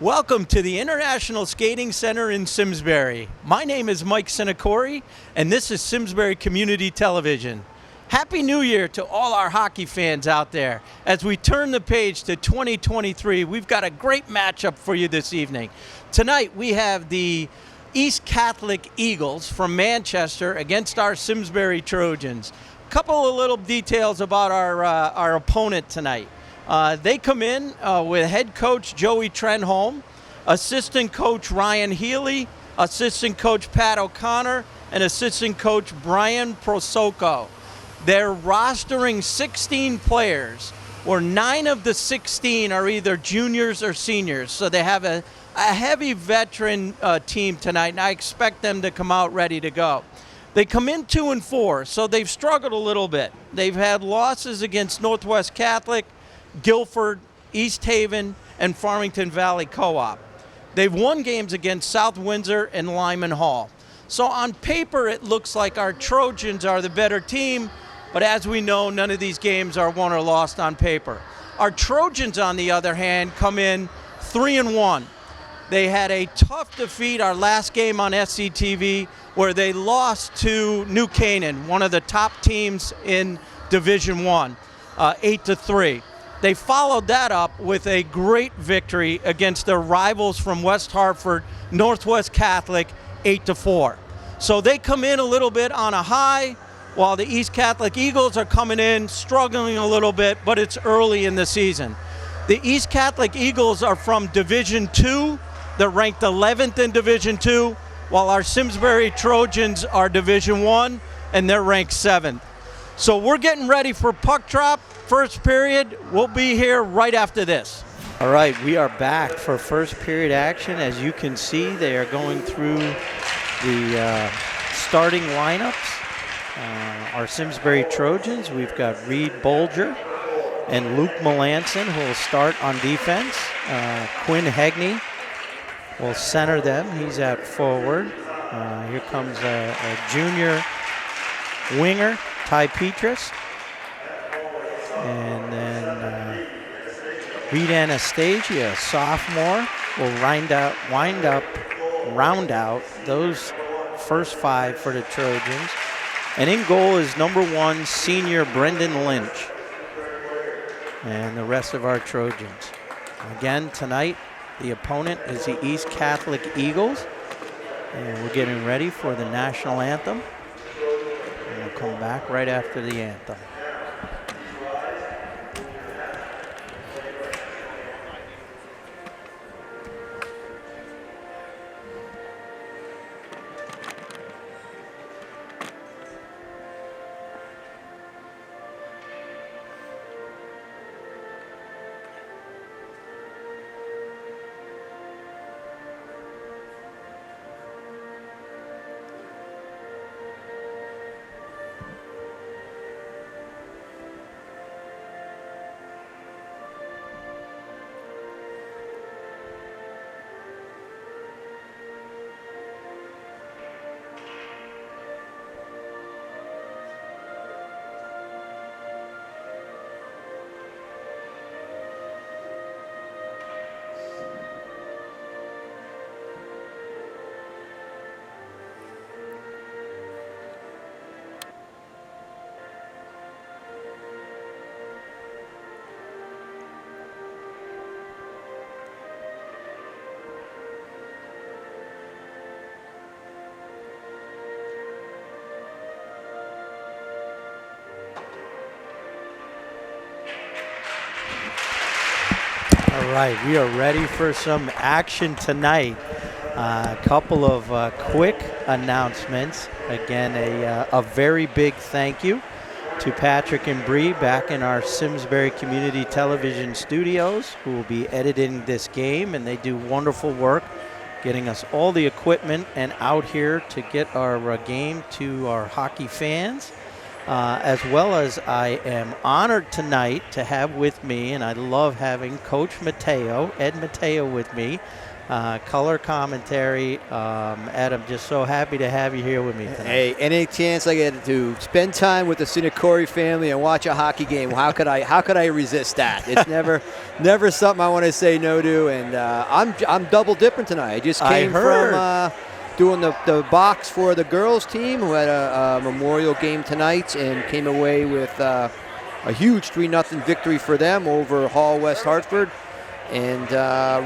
Welcome to the International Skating Center in Simsbury. My name is Mike Sinacori, and this is Simsbury Community Television. Happy New Year to all our hockey fans out there. As we turn the page to 2023, we've got a great matchup for you this evening. Tonight we have the East Catholic Eagles from Manchester against our Simsbury Trojans. A couple of little details about our opponent tonight. They come in with head coach Joey Trenholm, assistant coach Ryan Healy, assistant coach Pat O'Connor, and assistant coach Brian Prosoko. They're rostering 16 players, where 9 of the 16 are either juniors or seniors. So they have a heavy veteran team tonight, and I expect them to come out ready to go. They come in 2-4, so they've struggled a little bit. They've had losses against Northwest Catholic, Guilford, East Haven, and Farmington Valley Co-op. They've won games against South Windsor and Lyman Hall. So on paper, it looks like our Trojans are the better team, but as we know, none of these games are won or lost on paper. Our Trojans, on the other hand, come in 3-1. They had a tough defeat our last game on SCTV, where they lost to New Canaan, one of the top teams in Division I, 8-3. They followed that up with a great victory against their rivals from West Hartford, Northwest Catholic, 8-4. So they come in a little bit on a high, while the East Catholic Eagles are coming in struggling a little bit, but it's early in the season. The East Catholic Eagles are from Division II. They're ranked 11th in Division II, while our Simsbury Trojans are Division I, and they're ranked 7th. So we're getting ready for puck drop. First period. We'll be here right after this. All right, we are back for first period action. As you can see, they are going through the starting lineups. Our Simsbury Trojans, we've got Reed Bolger and Luke Melanson, who will start on defense. Quinn Hegney will center them. He's at forward. Here comes a junior winger, Ty Petras. And then Reed Anastasia, sophomore, will round out those first 5 for the Trojans. And in goal is number 1, senior Brendan Lynch. And the rest of our Trojans. Again, tonight, the opponent is the East Catholic Eagles. And we're getting ready for the national anthem. And we'll come back right after the anthem. All right, we are ready for some action tonight. A couple of quick announcements. Again, a very big thank you to Patrick and Bree back in our Simsbury Community Television studios, who will be editing this game, and they do wonderful work getting us all the equipment and out here to get our game to our hockey fans. as well as I am honored tonight to have with me, and I love having Coach Mateo, Ed Mateo, with me. Color commentary. Ed, I'm just so happy to have you here with me tonight. Hey, any chance I get to spend time with the Sinacori family and watch a hockey game, how could I resist that? It's never something I want to say no to, and I'm double dipping tonight. I just came from doing the box for the girls team, who had a memorial game tonight, and came away with a huge 3-0 victory for them over Hall West Hartford. And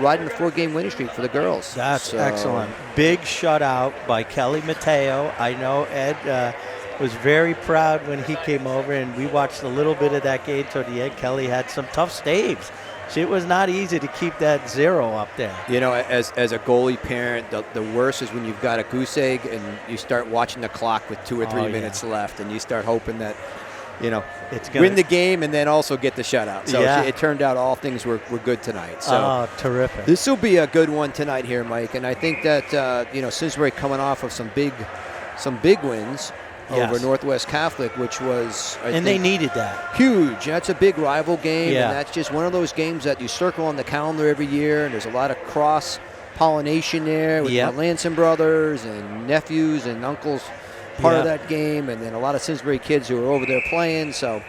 riding the 4-game winning streak for the girls. That's excellent. Big shutout by Kelly Mateo. I know Ed was very proud when he came over, and we watched a little bit of that game toward the end. Kelly had some tough staves. It was not easy to keep that 0 up there. You know, as a goalie parent, the worst is when you've got a goose egg and you start watching the clock with 2 or 3 minutes left, and you start hoping that, it's win the game and then also get the shutout. So it turned out all things were good tonight. So terrific. This will be a good one tonight here, Mike. And I think that Simsbury coming off of some big wins over Northwest Catholic, which was I think they needed that. Huge. That's a big rival game, and that's just one of those games that you circle on the calendar every year. And there's a lot of cross pollination there with the Lanson brothers and nephews and uncles. Part of that game, and then a lot of Simsbury kids who were over there playing, so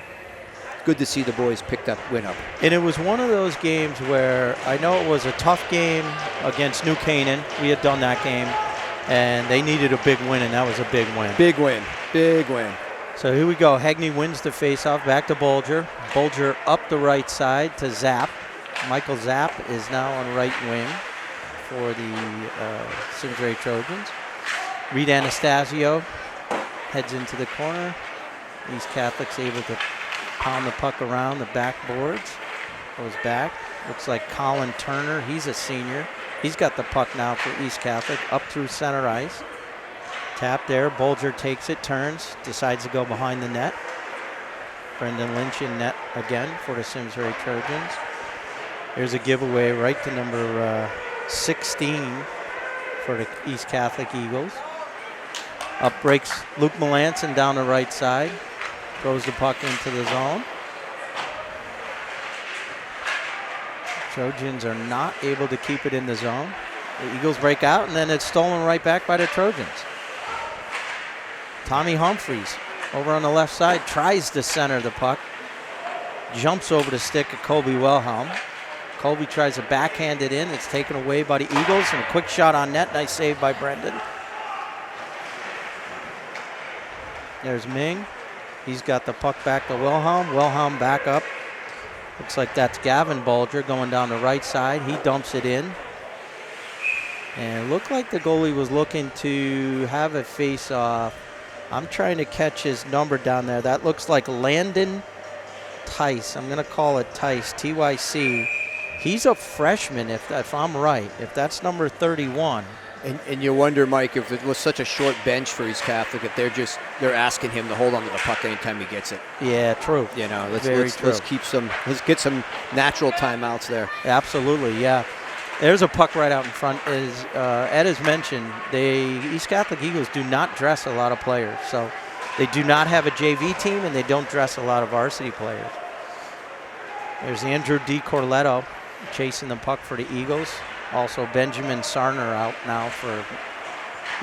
good to see the boys win up. And it was one of those games where I know it was a tough game against New Canaan. We had done that game, and they needed a big win, and that was a big win. Big win. So here we go. Hegney wins the faceoff, back to Bolger. Bolger up the right side to Zapp. Michael Zapp is now on right wing for the Simsbury Trojans. Reed Anastasio heads into the corner. East Catholic's able to pound the puck around the backboards. Goes back. Looks like Colin Turner. He's a senior. He's got the puck now for East Catholic up through center ice. Tap there. Bolger takes it, turns, decides to go behind the net. Brendan Lynch in net again for the Simsbury Trojans. There's a giveaway right to number 16 for the East Catholic Eagles. Up breaks Luke Melanson down the right side. Throws the puck into the zone. Trojans are not able to keep it in the zone. The Eagles break out, and then it's stolen right back by the Trojans. Tommy Humphreys over on the left side tries to center the puck. Jumps over the stick of Colby Wilhelm. Colby tries to backhand it in. It's taken away by the Eagles, and a quick shot on net. Nice save by Brendan. There's Ming. He's got the puck back to Wilhelm. Wilhelm back up. Looks like that's Gavin Bolger going down the right side. He dumps it in. And it looked like the goalie was looking to have a face-off. I'm trying to catch his number down there. That looks like Landon Tice. I'm going to call it Tice, T-Y-C. He's a freshman, if I'm right, if that's number 31. And you wonder, Mike, if it was such a short bench for East Catholic, if they're asking him to hold on to the puck anytime he gets it. Yeah, true. Let's get some natural timeouts there. Absolutely, yeah. There's a puck right out in front. As Ed has mentioned, the East Catholic Eagles do not dress a lot of players, so they do not have a JV team, and they don't dress a lot of varsity players. There's Andrew D. Corletto chasing the puck for the Eagles. Also, Benjamin Sarner out now for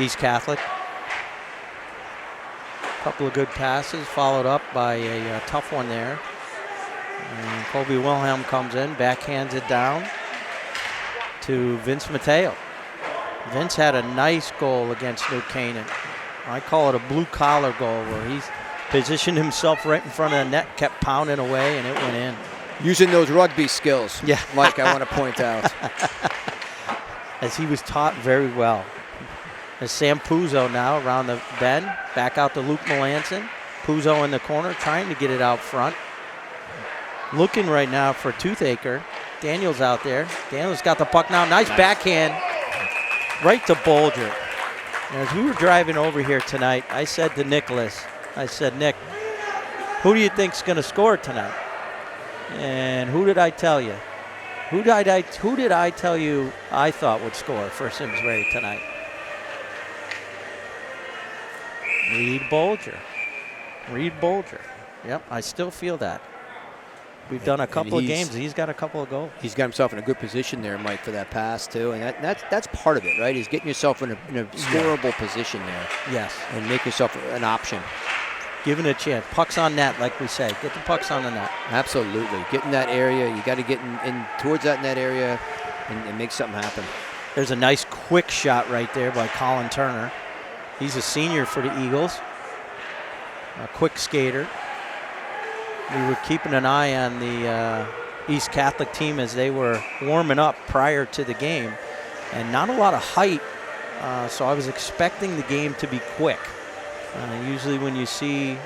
East Catholic. A couple of good passes, followed up by a tough one there. And Colby Wilhelm comes in, backhands it down to Vince Mateo. Vince had a nice goal against New Canaan. I call it a blue-collar goal where he's positioned himself right in front of the net, kept pounding away, and it went in. Using those rugby skills, Mike, I want to point out. As he was taught very well. There's Sam Puzo now around the bend. Back out to Luke Melanson. Puzo in the corner trying to get it out front. Looking right now for Toothaker. Daniel's out there. Daniel's got the puck now. Nice backhand right to Bolger. And as we were driving over here tonight, I said to Nicholas, Nick, who do you think's going to score tonight? And who did I tell you? Who did I tell you I thought would score for Simsbury tonight? Reed Bolger. Reed Bolger. Yep, I still feel that. We've done a couple of games. He's got a couple of goals. He's got himself in a good position there, Mike, for that pass, too. And that's part of it, right? He's getting yourself in a scoreable position there. Yes. And make yourself an option. Giving it a chance. Pucks on net, like we say. Get the pucks on the net. Absolutely. Get in that area. You got to get in towards that net area and make something happen. There's a nice quick shot right there by Colin Turner. He's a senior for the Eagles. A quick skater. We were keeping an eye on the East Catholic team as they were warming up prior to the game. And not a lot of height, so I was expecting the game to be quick. Usually when you see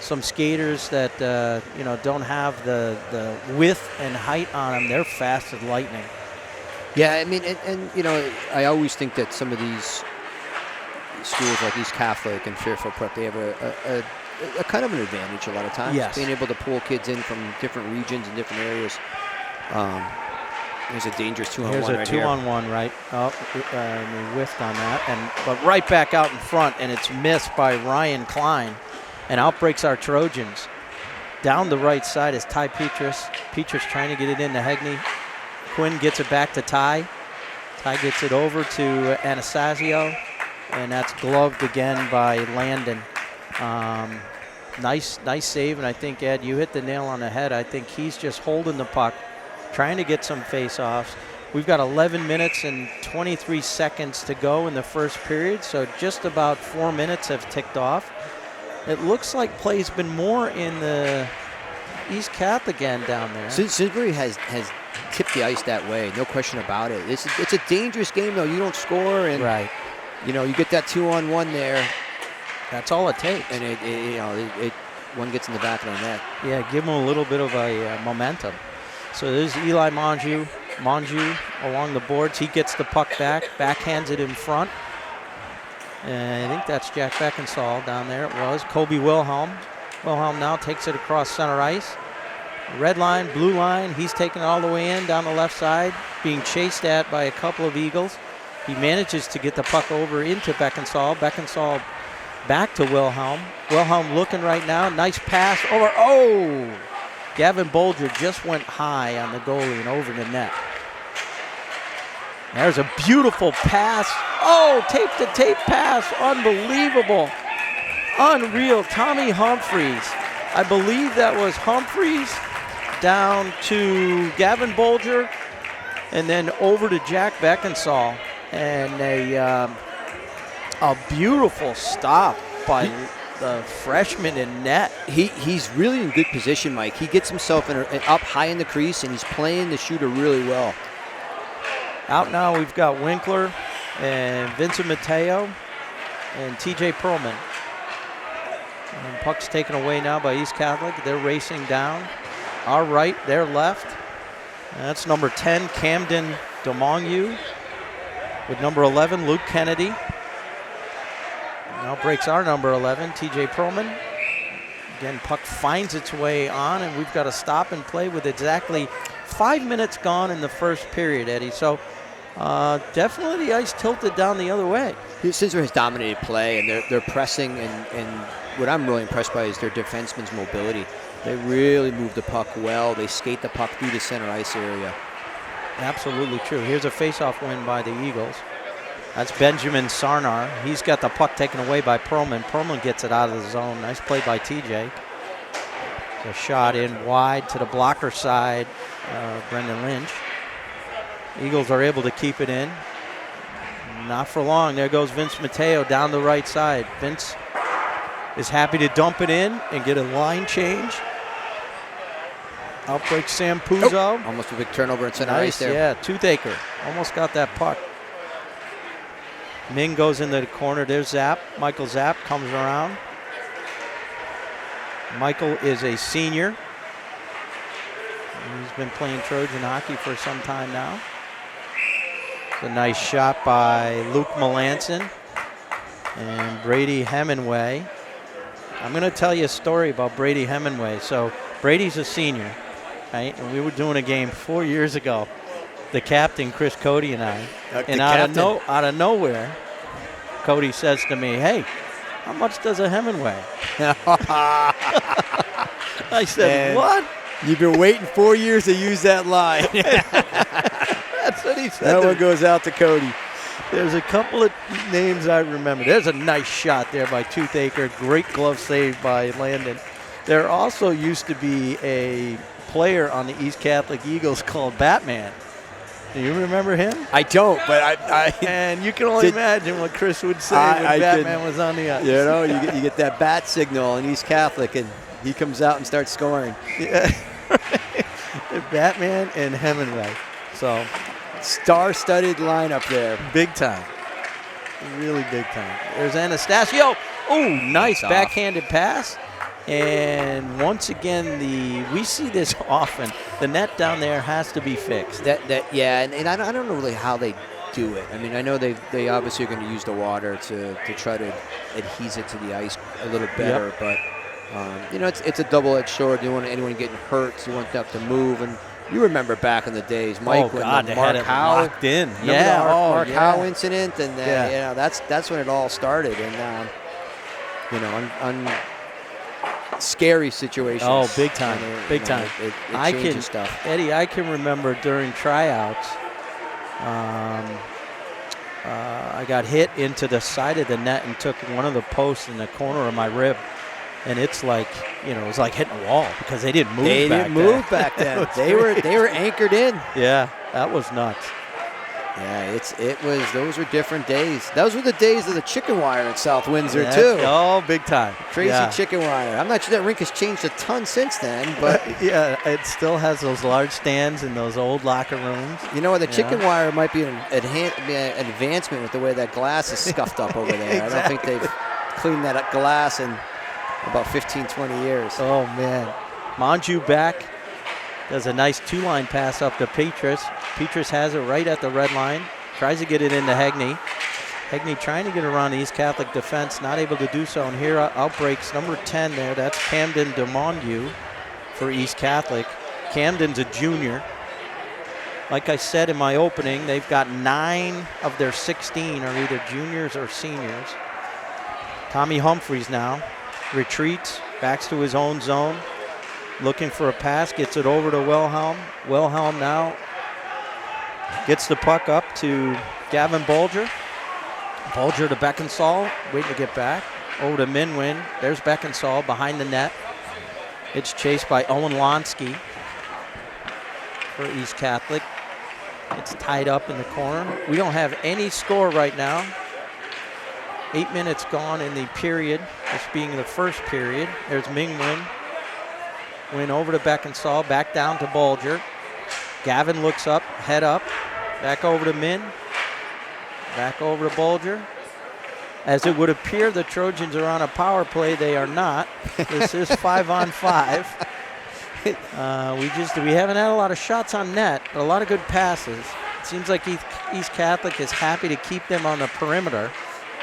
some skaters that don't have the width and height on them, they're fast as lightning. Yeah, I mean, and I always think that some of these schools like East Catholic and Fairfield Prep, they have a kind of an advantage a lot of times. Yes. Being able to pull kids in from different regions and different areas. There's a dangerous 2-on-1 right here. Here's a 2-on-1, right? Oh, and we whiffed on that. But right back out in front, and it's missed by Ryan Klein. And out breaks our Trojans. Down the right side is Ty Petrus. Petrus trying to get it into Hegney. Quinn gets it back to Ty. Ty gets it over to Anastasio. And that's gloved again by Landon. Nice save, and I think, Ed, you hit the nail on the head. I think he's just holding the puck, trying to get some face-offs. We've got 11 minutes and 23 seconds to go in the first period, so just about 4 minutes have ticked off. It looks like play's been more in the East Catholic end down there. Simsbury has tipped the ice that way, no question about it. It's a dangerous game, though. You don't score, and right. You get that 2-on-1 there. That's all it takes. And it one gets in the back of the net. Yeah, give them a little bit of a momentum. So there's Eli Monju along the boards. He gets the puck backhands it in front. And I think that's Jack Beckinsale down there. It was Kobe Wilhelm. Wilhelm now takes it across center ice. Red line, blue line. He's taking it all the way in down the left side, being chased at by a couple of Eagles. He manages to get the puck over into Beckinsale. Beckinsale back to Wilhelm. Wilhelm looking right now. Nice pass over. Oh! Gavin Bolger just went high on the goalie and over the net. There's a beautiful pass. Oh, tape-to-tape pass. Unbelievable. Unreal. Tommy Humphreys. I believe that was Humphreys down to Gavin Bolger and then over to Jack Beckinsale. And a beautiful stop by the freshman in net. He's really in good position, Mike. He gets himself up high in the crease, and he's playing the shooter really well. Out now, we've got Winkler and Vincent Mateo and TJ Perlman. And puck's taken away now by East Catholic. They're racing down. Our right, their left. And that's number 10, Camden Domongue. With number 11, Luke Kennedy. Now breaks our number 11, TJ Perlman. Again, puck finds its way on, and we've got to stop and play with exactly 5 minutes gone in the first period, Eddie. So definitely the ice tilted down the other way. Simsbury has dominated play, and they're pressing, and what I'm really impressed by is their defenseman's mobility. They really move the puck well. They skate the puck through the center ice area. Absolutely true. Here's a face-off win by the Eagles. That's Benjamin Sarnar. He's got the puck taken away by Perlman. Perlman gets it out of the zone. Nice play by TJ. A shot in wide to the blocker side, Brendan Lynch. Eagles are able to keep it in. Not for long. There goes Vince Mateo down the right side. Vince is happy to dump it in and get a line change. Outbreak Sam Puzo. Oh, almost a big turnover in center ice there. Yeah, Toothaker. Almost got that puck. Ming goes into the corner. There's Zapp. Michael Zapp comes around. Michael is a senior. He's been playing Trojan hockey for some time now. It's a nice shot by Luke Melanson and Brady Hemingway. I'm going to tell you a story about Brady Hemingway. So Brady's a senior, right? And we were doing a game 4 years ago. The captain, Chris Cody, and I. And out of nowhere, Cody says to me, "Hey, how much does a Hemingway? I said, And what? You've been waiting 4 years to use that line. That's what he said. That one goes out to Cody. There's a couple of names I remember. There's a nice shot there by Toothaker. Great glove save by Landon. There also used to be a player on the East Catholic Eagles called Batman. Do you remember him? I don't, but I And you can only imagine what Chris would say when Batman was on the ice. You know, you get that bat signal in East Catholic, and he comes out and starts scoring. Yeah. Batman and Hemingway. So, star-studded lineup there. big time. Really big time. There's Anastasio. Oh, nice backhanded pass. And once again, we see this often. The net down there has to be fixed. Yeah, and I don't know really how they do it. I mean, I know they obviously are going to use the water to try to adhese it to the ice a little better, but you know, it's a double-edged sword. You don't want anyone getting hurt, so you want that to move. And you remember back in the days, Mike, when they Mark had it Howe locked in. Remember Yeah, the Mark yeah. Howe incident, and you know, that's when it all started. And you know, scary situations. Oh, big time, big time. It changes stuff. Eddie, I can remember during tryouts, I got hit into the side of the net and took one of the posts in the corner of my rib. And it's like, you know, it was like hitting a wall because they didn't move back then. They were anchored in. Yeah, that was nuts. Yeah, those were different days. Those were the days of the chicken wire in South Windsor too. Oh, big time. Crazy chicken wire. I'm not sure that rink has changed a ton since then, but yeah, it still has those large stands in those old locker rooms. You know what? The chicken wire might be an advancement with the way that glass is scuffed up over there. Exactly. I don't think they've cleaned that glass in about 15, 20 years. Oh, man. Monju back. Does a nice two-line pass up to Petrus. Petrus has it right at the red line. Tries to get it into Hegney. Hegney trying to get around the East Catholic defense. Not able to do so. And here outbreaks number 10 there. That's Camden DeMondieu for East Catholic. Camden's a junior. Like I said in my opening, they've got 9 of their 16 are either juniors or seniors. Tommy Humphreys now retreats, backs to his own zone, looking for a pass, gets it over to Wilhelm. Wilhelm now gets the puck up to Gavin Bolger. Bolger to Beckinsale, waiting to get back. Over to Minwin. There's Beckinsale behind the net. It's chased by Owen Lonsky for East Catholic. It's tied up in the corner. We don't have any score right now. 8 minutes gone in the period, this being the first period. There's Mingwin. Win over to Beckinsale, back down to Bolger. Gavin looks up, head up, back over to Min. Back over to Bolger. As it would appear the Trojans are on a power play, they are not. This is 5-on-5. We haven't had a lot of shots on net, but a lot of good passes. It seems like East Catholic is happy to keep them on the perimeter.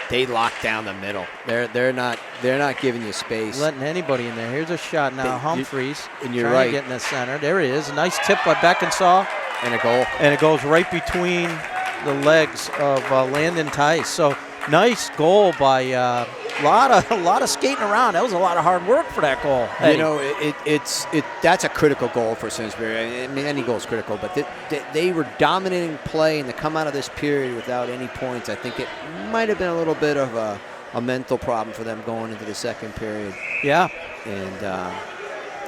They lock down the middle. They're not giving you space. Letting anybody in there. Here's a shot now. Humphreys. And you're trying right. to get in the center. There it is. Nice tip by Beckinsale. And a goal. And it goes right between the legs of Landon Tice. So nice goal by a lot of skating around. That was a lot of hard work for that goal. Eddie. You know, that's a critical goal for Simsbury. I mean, any goal is critical, but they were dominating play, and to come out of this period without any points, I think it might have been a little bit of a mental problem for them going into the second period. Yeah. And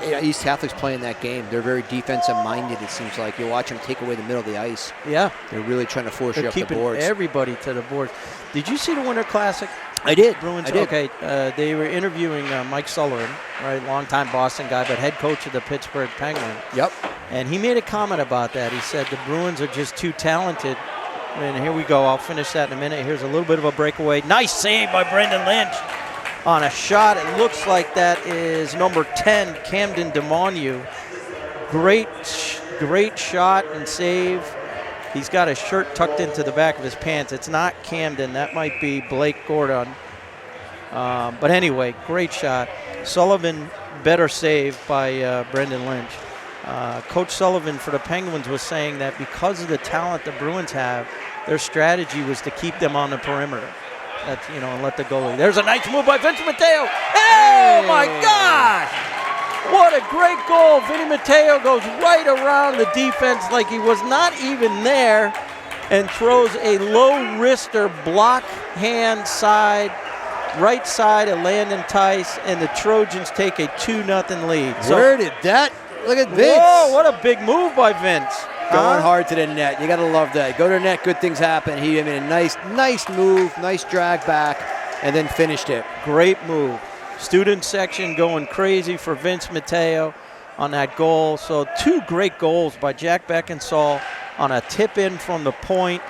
you know, East Catholic's playing that game. They're very defensive-minded, it seems like. You watch them take away the middle of the ice. Yeah. They're really trying to force you up the keeping boards. Everybody to the boards. Did you see the Winter Classic? I did. Bruins. I did. Okay. They were interviewing Mike Sullivan, right, longtime Boston guy, but head coach of the Pittsburgh Penguins. Yep. And he made a comment about that. He said the Bruins are just too talented. And here we go. I'll finish that in a minute. Here's a little bit of a breakaway. Nice save by Brendan Lynch on a shot. It looks like that is number 10, Camden DeMondieu. Great shot and save. He's got his shirt tucked into the back of his pants. It's not Camden. That might be Blake Gordon. But anyway, great shot. Sullivan, better save by Brendan Lynch. Coach Sullivan for the Penguins was saying that because of the talent the Bruins have, their strategy was to keep them on the perimeter. That's, and let the goalie. There's a nice move by Vince Matteo. Oh, my gosh! What a great goal. Vinny Matteo goes right around the defense like he was not even there and throws a low wrister block hand side, right side of Landon Tice, and the Trojans take a 2-0 lead. Where did that? Look at Vince. Whoa, what a big move by Vince. Going hard to the net. You got to love that. Go to the net, good things happen. He made a nice move, nice drag back, and then finished it. Great move. Student section going crazy for Vince Matteo on that goal. So 2 great goals by Jack Beckinsale on a tip in from the point,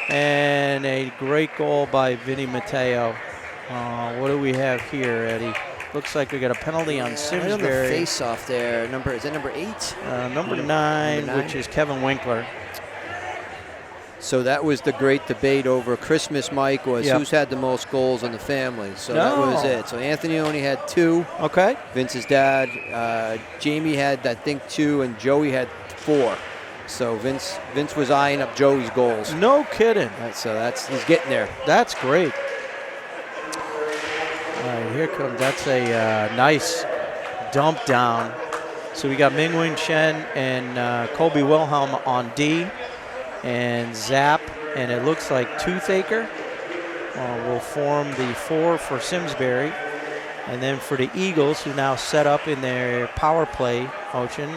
and a great goal by Vinny Matteo. What do we have here, Eddie? Looks like we got a penalty on Simsbury. Right on the face-off there. Is that number 8? Number 9, which is Kevin Winkler. So that was the great debate over Christmas, Mike, was who's had the most goals in the family. So that was it. So Anthony only had 2. Okay. Vince's dad. Jamie had, I think, 2, and Joey had 4. So Vince was eyeing up Joey's goals. No kidding. Right, so he's getting there. That's great. All right, here comes, that's a nice dump down. So we got Mingwin Chen and Colby Wilhelm on D, and Zapp, and it looks like Toothaker will form the 4 for Simsbury. And then for the Eagles, who now set up in their power play motion,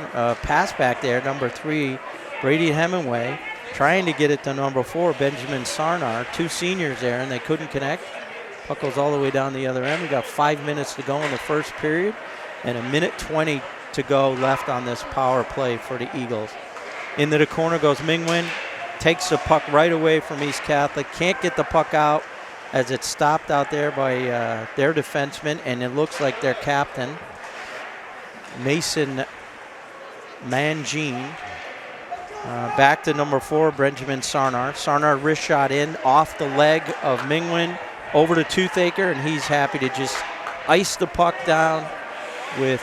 pass back there, number 3, Brady Hemingway, trying to get it to number 4, Benjamin Sarnar, 2 seniors there, and they couldn't connect. Puck goes all the way down the other end. We got 5 minutes to go in the first period, and 1:20 to go left on this power play for the Eagles. Into the corner goes Mingwin, takes the puck right away from East Catholic, can't get the puck out as it's stopped out there by their defenseman, and it looks like their captain, Mason Mangine. Back to number 4, Benjamin Sarnar. Sarnar wrist shot in off the leg of Mingwin over to Toothaker, and he's happy to just ice the puck down with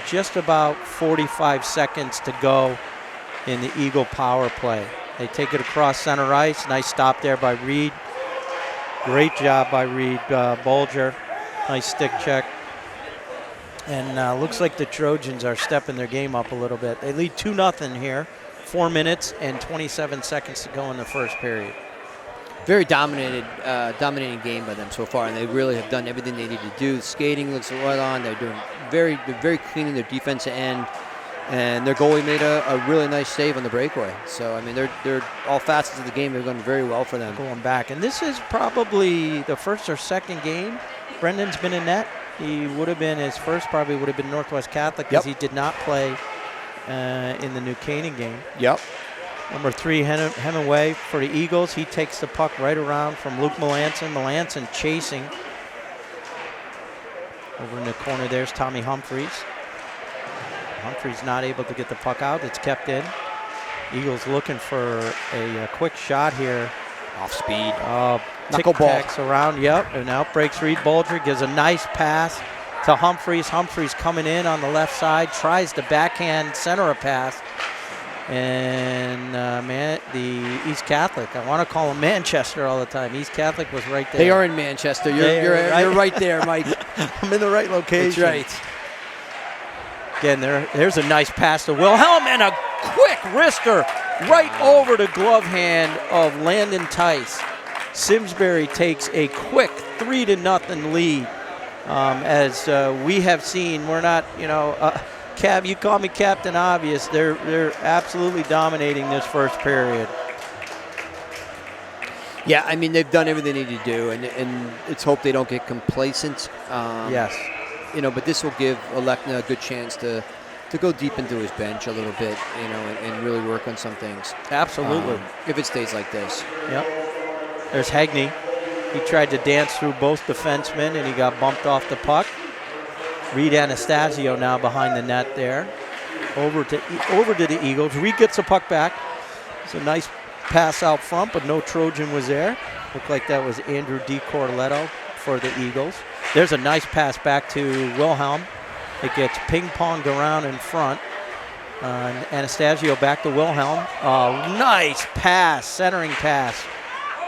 just about 45 seconds to go in the Eagle power play. They take it across center ice. Nice stop there by Reed. Great job by Reed Bolger. Nice stick check. And looks like the Trojans are stepping their game up a little bit. They lead 2-0 here. 4 minutes and 27 seconds to go in the first period. Very dominating game by them so far, and they really have done everything they need to do. The skating looks right on. They're doing very clean in their defensive end, and their goalie made a really nice save on the breakaway. So I mean, they're all facets of the game have gone very well for them. Going back, and this is probably the first or second game Brendan's been in net. He would have been his first, probably would have been Northwest Catholic, because he did not play in the New Canaan game. Yep. Number 3, Hemingway for the Eagles. He takes the puck right around from Luke Melanson. Melanson chasing. Over in the corner, there's Tommy Humphreys. Humphreys not able to get the puck out. It's kept in. Eagles looking for a quick shot here. Off speed. Tic-tacs around, and out breaks Reed Bolger. Gives a nice pass to Humphreys. Humphreys coming in on the left side. Tries to backhand center a pass. And the East Catholic, I want to call them Manchester all the time. East Catholic was right there. They are in Manchester. You're right there, Mike. I'm in the right location. That's right. Again, there's a nice pass to Wilhelm, and a quick wrister right over the glove hand of Landon Tice. Simsbury takes a quick 3-0 lead. As we have seen, we're not, Cab, you call me Captain Obvious. They're absolutely dominating this first period. Yeah, I mean, they've done everything they need to do, and it's hope they don't get complacent. Yes. But this will give Alekna a good chance to go deep into his bench a little bit, and really work on some things. Absolutely. If it stays like this. Yep. There's Hegney. He tried to dance through both defensemen, and he got bumped off the puck. Reed Anastasio now behind the net there. Over to the Eagles. Reed gets the puck back. It's a nice pass out front, but no Trojan was there. Looked like that was Andrew DiCorletto for the Eagles. There's a nice pass back to Wilhelm. It gets ping-ponged around in front. Anastasio back to Wilhelm. Nice pass, centering pass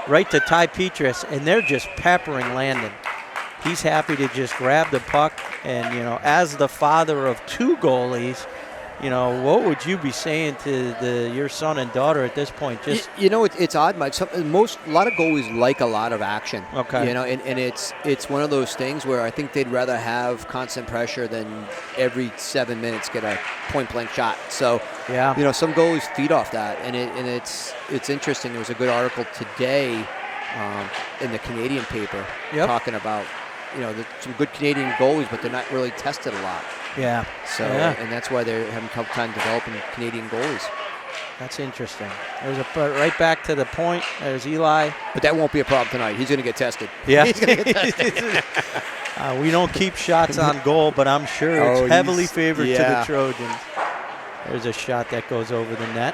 right to Ty Petras, and they're just peppering Landon. He's happy to just grab the puck, and, as the father of 2 goalies, what would you be saying to your son and daughter at this point? Just it's odd, Mike. A lot of goalies like a lot of action. Okay. And it's one of those things where I think they'd rather have constant pressure than every 7 minutes get a point blank shot. So yeah, some goalies feed off that, and it's interesting. There was a good article today in the Canadian paper talking about some good Canadian goalies, but they're not really tested a lot. Yeah. So, and that's why they're having a tough time developing Canadian goalies. That's interesting. There's right back to the point. There's Eli. But that won't be a problem tonight. He's going to get tested. Yeah. He's going to get tested. We don't keep shots on goal, but I'm sure it's heavily favored to the Trojans. There's a shot that goes over the net.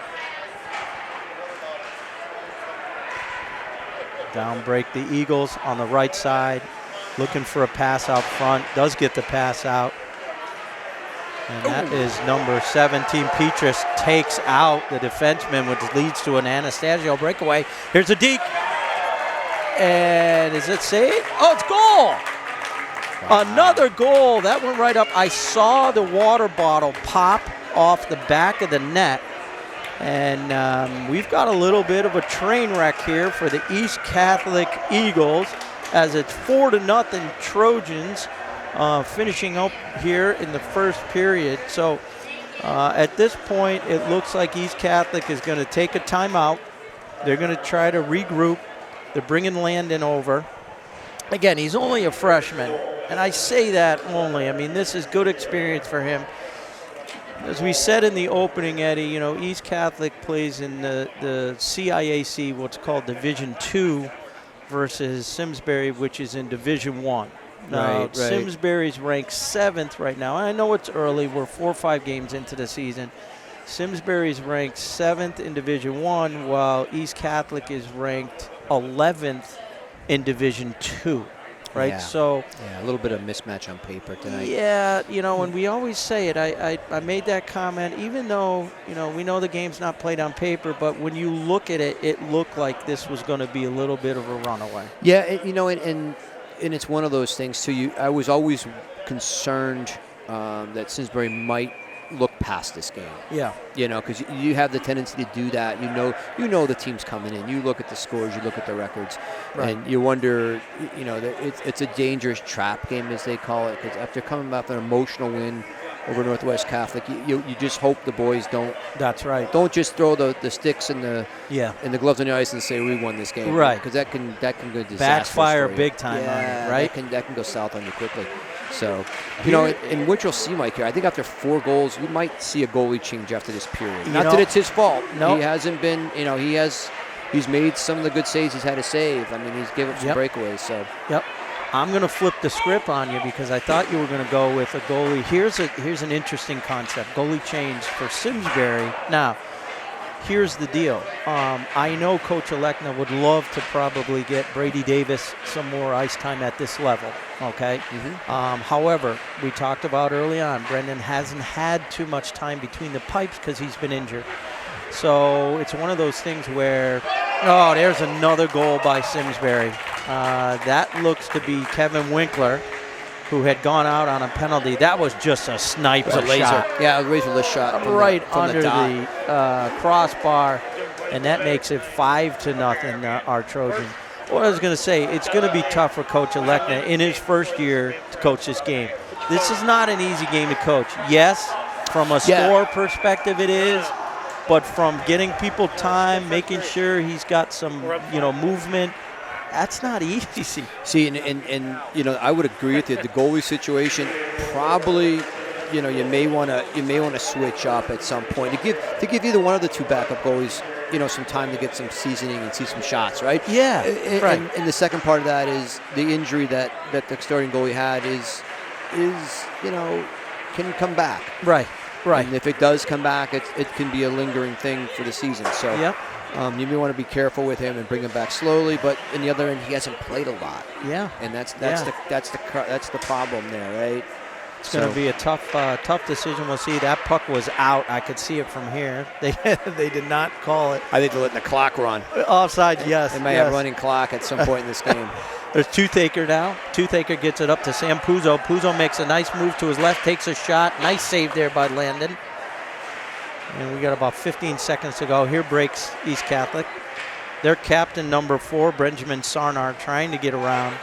Down break the Eagles on the right side. Looking for a pass out front. Does get the pass out. And that is number 17. Petras takes out the defenseman, which leads to an Anastasio breakaway. Here's a deke. And is it saved? Oh, it's goal. Wow. Another goal. That went right up. I saw the water bottle pop off the back of the net. And we've got a little bit of a train wreck here for the East Catholic Eagles, as it's 4-0 Trojans. Finishing up here in the first period. So at this point, it looks like East Catholic is going to take a timeout. They're going to try to regroup. They're bringing Landon over. Again, he's only a freshman, and I say that only. I mean, this is good experience for him. As we said in the opening, Eddie, East Catholic plays in the CIAC, what's called Division II, versus Simsbury, which is in Division I. Right. Simsbury's ranked 7th right now. I know it's early. We're 4 or 5 games into the season. Simsbury's ranked 7th in Division I, while East Catholic is ranked 11th in Division II. Right? Yeah. So a little bit of mismatch on paper tonight. Yeah, and we always say it. I made that comment, even though, we know the game's not played on paper, but when you look at it, it looked like this was going to be a little bit of a runaway. Yeah, and it's one of those things too. I was always concerned that Simsbury might look past this game. Yeah. Because you have the tendency to do that. You know the team's coming in. You look at the scores. You look at the records, and you wonder. It's a dangerous trap game, as they call it. Because after coming off an emotional win over Northwest Catholic, you just hope the boys don't. That's right. Don't just throw the sticks and the gloves on the ice and say we won this game. Right. Because that can go disastrous. Backfire big time on it, right? That can go south on you quickly. So, and what you'll see, Mike, here, I think after 4 goals, you might see a goalie change after this period. Not that it's his fault. No. He hasn't been, he's made some of the good saves he's had to save. I mean, he's given up some breakaways. So. Yep. I'm going to flip the script on you because I thought you were going to go with a goalie. Here's an interesting concept. Goalie change for Simsbury. Now, here's the deal. I know Coach Alekna would love to probably get Brady Davis some more ice time at this level, okay? Mm-hmm. However, we talked about early on, Brendan hasn't had too much time between the pipes because he's been injured. So it's one of those things where, there's another goal by Simsbury. That looks to be Kevin Winkler, who had gone out on a penalty. That was just a sniper shot. Yeah, a razorless shot. Right under the crossbar, and that makes it 5-0 our Trojans. What I was going to say, it's going to be tough for Coach Alekna in his first year to coach this game. This is not an easy game to coach. Yes, from a score perspective it is, but from getting people time, making sure he's got some, movement, that's not easy. See, and I would agree with you. The goalie situation probably, you may want to switch up at some point to give either one of the 2 backup goalies, some time to get some seasoning and see some shots, right? Yeah, right. And the second part of that is the injury that the starting goalie had is can come back. Right. And if it does come back, it can be a lingering thing for the season. So. Yep. You may want to be careful with him and bring him back slowly, but on the other end, he hasn't played a lot. Yeah, and that's the problem there, right? It's going to be a tough decision. We'll see. That puck was out. I could see it from here. They did not call it. I think they're letting the clock run. Offside, yes. They may have running clock at some point in this game. There's Toothaker now. Toothaker gets it up to Sam Puzo. Puzo makes a nice move to his left, takes a shot. Nice save there by Landon. And we got about 15 seconds to go. Here breaks East Catholic. Their captain, number 4, Benjamin Sarnar, trying to get around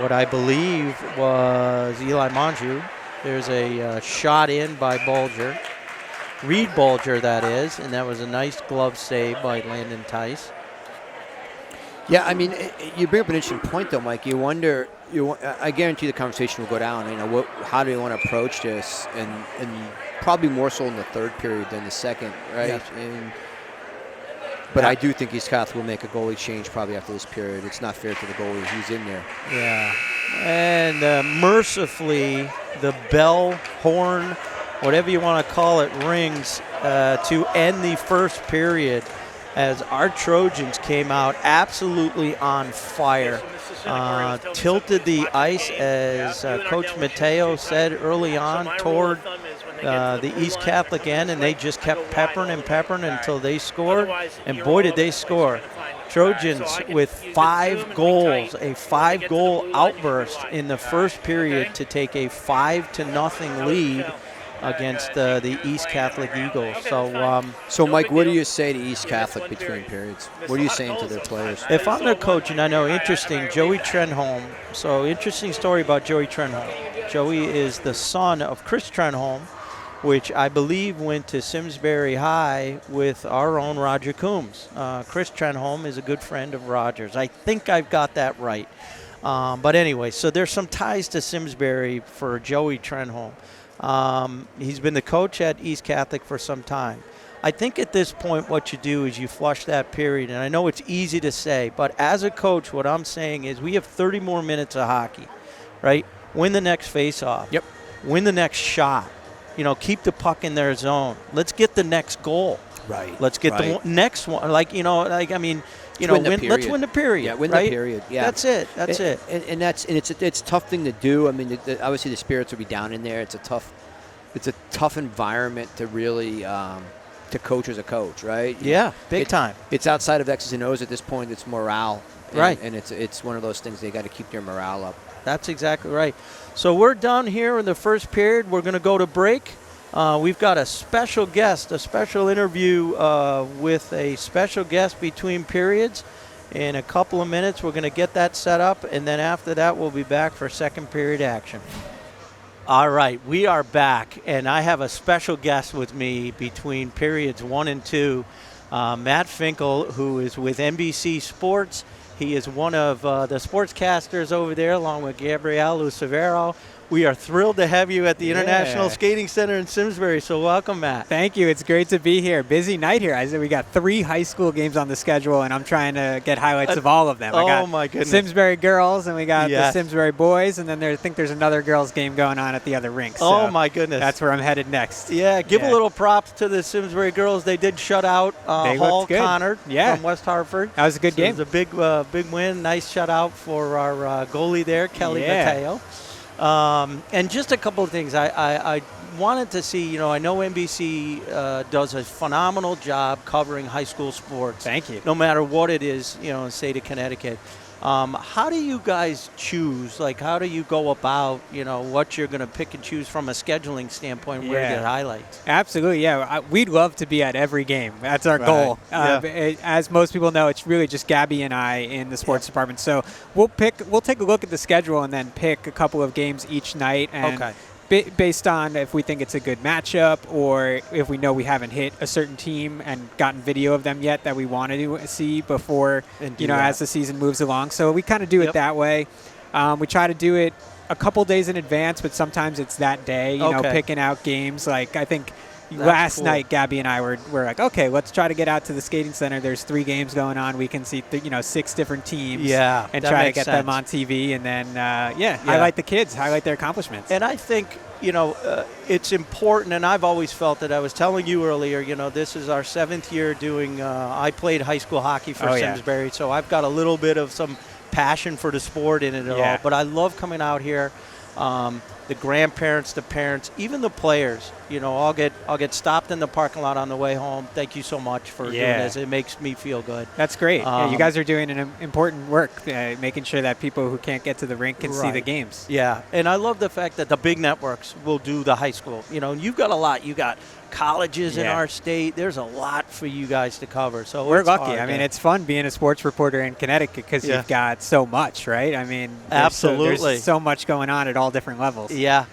what I believe was Eli Monju. There's a shot in by Bulger. Reed Bulger, that is. And that was a nice glove save by Landon Tice. Yeah, I mean, you bring up an interesting point, though, Mike. You wonder. I guarantee the conversation will go down. How do you want to approach this, and probably more so in the third period than the second, right? Yes. But I do think East Catholic will make a goalie change probably after this period. It's not fair to the goalie who's in there. Yeah, and mercifully, the bell, horn, whatever you want to call it, rings to end the first period, as our Trojans came out absolutely on fire. Tilted the ice, as Coach Mateo said early on, toward the East Catholic end, and they just kept peppering until they scored. And boy, did they score. Trojans with 5 goals, a 5-goal outburst in the first period to take a 5-0 lead against the East Catholic Eagles. So Mike, what do you say to East Catholic between periods? What are you saying to their players? If I'm their coach, and I know, interesting, Joey Trenholm. So interesting story about Joey Trenholm. Joey is the son of Chris Trenholm, which I believe went to Simsbury High with our own Roger Coombs. Chris Trenholm is a good friend of Roger's. I think I've got that right. But anyway, so there's some ties to Simsbury for Joey Trenholm. He's been the coach at East Catholic for some time. I think at this point what you do is you flush that period, and I know it's easy to say, but as a coach, what I'm saying is we have 30 more minutes of hockey, right? Win the next face-off. Yep. Win the next shot. Keep the puck in their zone. Let's get the next goal. Right. Let's get the next one. Let's win the period. Yeah, win right? the period. Yeah, that's it. That's it. And it's a tough thing to do. I mean, obviously the spirits will be down in there. It's a tough environment to really to coach as a coach, right? Yeah, big time. It's outside of X's and O's at this point. It's morale, right? And it's one of those things they got to keep their morale up. That's exactly right. So we're done here in the first period. We're going to go to break. We've got a special guest, a special interview with a special guest between periods. In a couple of minutes, we're going to get that set up, and then after that, we'll be back for second period action. All right, we are back, and I have a special guest with me between periods 1 and 2, Matt Finkel, who is with NBC Sports. He is one of the sportscasters over there, along with Gabrielle Lucevero. We are thrilled to have you at the International Skating Center in Simsbury, so welcome, Matt. Thank you. It's great to be here. Busy night here. I said we got 3 high school games on the schedule, and I'm trying to get highlights of all of them. I got my goodness. Simsbury girls, and we got the Simsbury boys, and then I think there's another girls game going on at the other rink. So my goodness. That's where I'm headed next. Yeah, give a little props to the Simsbury girls. They did shut out Hall Connard from West Hartford. That was a good game. It was a big win. Nice shutout for our goalie there, Kelly Mateo. And just a couple of things. I wanted to see, I know NBC does a phenomenal job covering high school sports. Thank you. No matter what it is, in the state of Connecticut. How do you guys choose? Like, how do you go about, what you're going to pick and choose from a scheduling standpoint where to get highlights? Absolutely, yeah. We'd love to be at every game. That's our goal. As most people know, it's really just Gabby and I in the sports department. So we'll take a look at the schedule and then pick a couple of games each night. And based on if we think it's a good matchup or if we know we haven't hit a certain team and gotten video of them yet that we want to see before, as the season moves along. So we kind of do it that way. We try to do it a couple days in advance, but sometimes it's that day, picking out games. Like I think last night, Gabby and I were like, okay, let's try to get out to the skating center. There's 3 games going on. We can see, 6 different teams and try to get them on TV. And then, highlight the kids, highlight their accomplishments. And I think, it's important, and I've always felt that. I was telling you earlier, this is our 7th year doing, I played high school hockey for Simsbury, so I've got a little bit of some passion for the sport in it all. But I love coming out here. The grandparents, the parents, even the players, I'll get stopped in the parking lot on the way home. Thank you so much for doing this. It makes me feel good. That's great. You guys are doing an important work, making sure that people who can't get to the rink can see the games. Yeah, and I love the fact that the big networks will do the high school. You've got a lot. You got colleges in our state. There's a lot for you guys to cover. So we're lucky. I mean, it's fun being a sports reporter in Connecticut because you've got so much, right? I mean, absolutely. There's so much going on at all different levels. Yeah.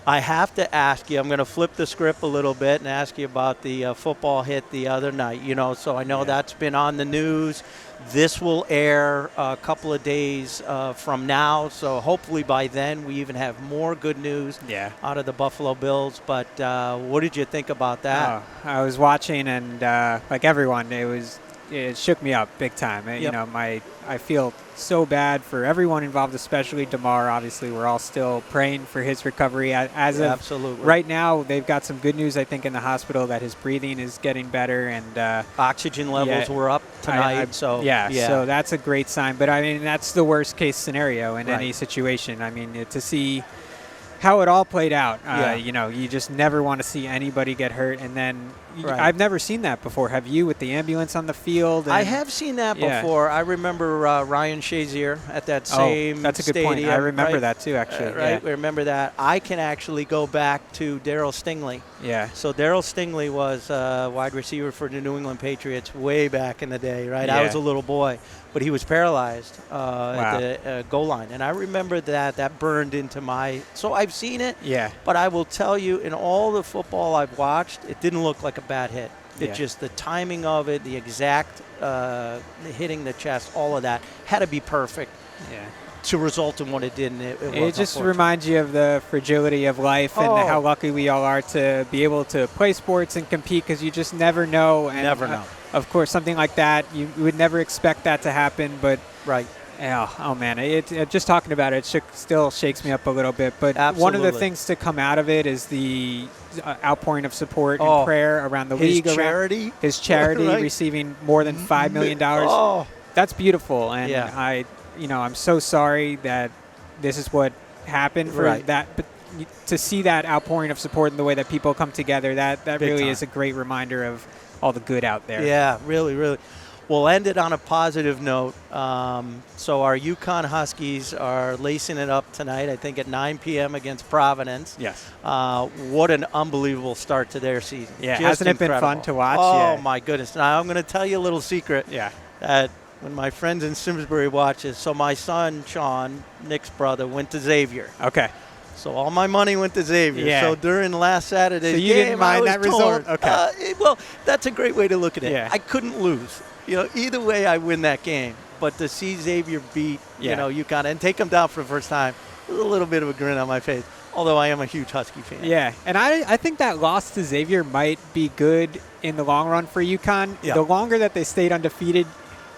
I have to ask you, I'm going to flip the script a little bit and ask you about the football hit the other night. So I know that's been on the news. This will air a couple of days from now, so hopefully by then we even have more good news out of the Buffalo Bills. But what did you think about that? I was watching, and like everyone, it shook me up big time. I feel so bad for everyone involved, especially DeMar. Obviously, we're all still praying for his recovery. As of absolutely. Right now, they've got some good news, I think, in the hospital that his breathing is getting better. And oxygen levels were up tonight. So that's a great sign. But, I mean, that's the worst-case scenario in any situation. I mean, to see how it all played out, you just never want to see anybody get hurt. And then I've never seen that before. Have you, with the ambulance on the field? I have seen that before. I remember Ryan Shazier at that same that's a good stadium, point. I remember that too, actually. We remember that. I can actually go back to Darryl Stingley. Yeah. So Darryl Stingley was wide receiver for the New England Patriots way back in the day, right? Yeah. I was a little boy, but he was paralyzed at the goal line. And I remember that burned into my – so I've seen it. Yeah. But I will tell you, in all the football I've watched, it didn't look like a bad hit. It just the timing of it, the exact hitting the chest, all of that had to be perfect to result in what it did. And it just reminds you of the fragility of life and how lucky we all are to be able to play sports and compete, because you just never know. And never know. Of course, something like that, you would never expect that to happen. But oh man, just talking about it still shakes me up a little bit. But one of the things to come out of it is the outpouring of support and prayer around the league. His charity receiving more than $5 million. That's beautiful. And I'm so sorry that this is what happened for that. But to see that outpouring of support and the way that people come together, that really is a great reminder of all the good out there. Yeah, really, really. We'll end it on a positive note. So our UConn Huskies are lacing it up tonight, I think at 9 p.m. against Providence. Yes. What an unbelievable start to their season. Yeah, Just hasn't incredible. it been fun to watch? Oh, my goodness. Now, I'm going to tell you a little secret. Yeah. That when my friends in Simsbury watch this, so my son, Sean, Nick's brother, went to Xavier. Okay. So all my money went to Xavier. Yeah. So during last Saturday's game, didn't mind that result? Okay. Well, that's a great way to look at it. Yeah. I couldn't lose. Either way, I win that game. But to see Xavier beat, UConn and take them down for the first time, there's a little bit of a grin on my face. Although I am a huge Husky fan. Yeah, and I think that loss to Xavier might be good in the long run for UConn. Yeah. The longer that they stayed undefeated,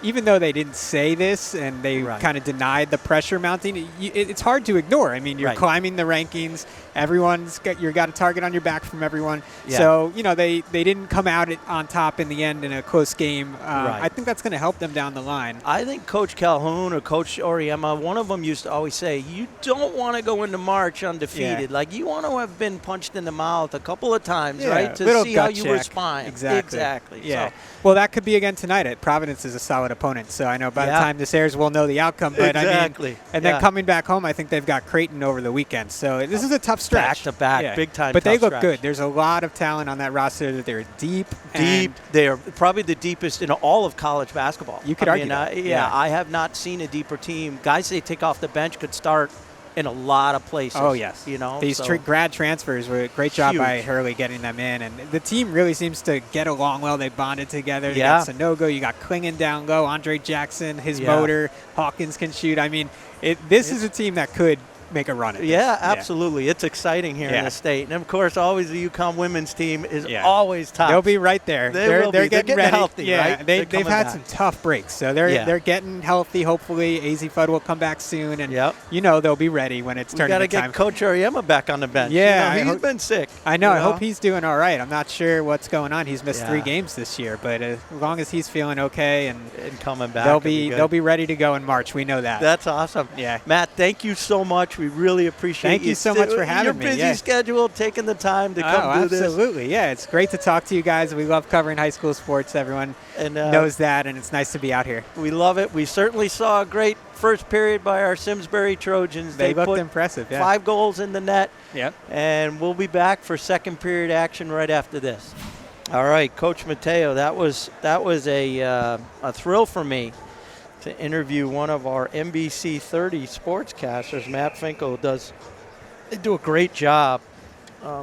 even though they didn't say this and they kind of denied the pressure mounting, it's hard to ignore. I mean, you're climbing the rankings. You've got a target on your back from everyone. Yeah. So, they didn't come out on top in the end in a close game. I think that's going to help them down the line. I think Coach Calhoun or Coach Oriema, one of them used to always say, you don't want to go into March undefeated. Like, you want to have been punched in the mouth a couple of times, right, to see how you respond. Exactly. Yeah. So, well, that could be again tonight. Providence is a solid opponent, so I know by the time this airs, we'll know the outcome. But then coming back home, I think they've got Creighton over the weekend. So this is a tough stretch. Back-to-back, big-time But they look stretch. good. There's a lot of talent on that roster. They're deep. They are probably the deepest in all of college basketball. You could argue that. I have not seen a deeper team. Guys they take off the bench could start in a lot of places. Oh, yes. These grad transfers were a great job by Hurley getting them in. And the team really seems to get along well. They bonded together. You got Sanogo. You got Klingon down low. Andre Jackson, his motor. Hawkins can shoot. I mean, this is a team that could make a run at this. Yeah, absolutely. It's exciting here in the state. And, of course, always the UConn women's team is always top. They'll be right there. They're getting ready. Healthy, right? They've had some tough breaks. So they're getting healthy. Hopefully, AZ Fudd will come back soon. And, they'll be ready when it's tournament time. Got to get Coach Oriema back on the bench. Yeah. He's been sick. I know. I hope he's doing all right. I'm not sure what's going on. He's missed 3 games this year. But as long as he's feeling okay and coming back, they'll be ready to go in March. We know that. That's awesome. Yeah. Matt, thank you so much Coach. We really appreciate Thank you so much for having me. Your busy schedule, taking the time to come do this. Absolutely. Yeah, it's great to talk to you guys. We love covering high school sports. Everyone knows that, and it's nice to be out here. We love it. We certainly saw a great first period by our Simsbury Trojans. They looked put impressive, 5 goals in the net. Yep. And we'll be back for second period action right after this. All right, Coach Mateo, that was a thrill for me to interview one of our NBC 30 sportscasters. Matt Finkel they do a great job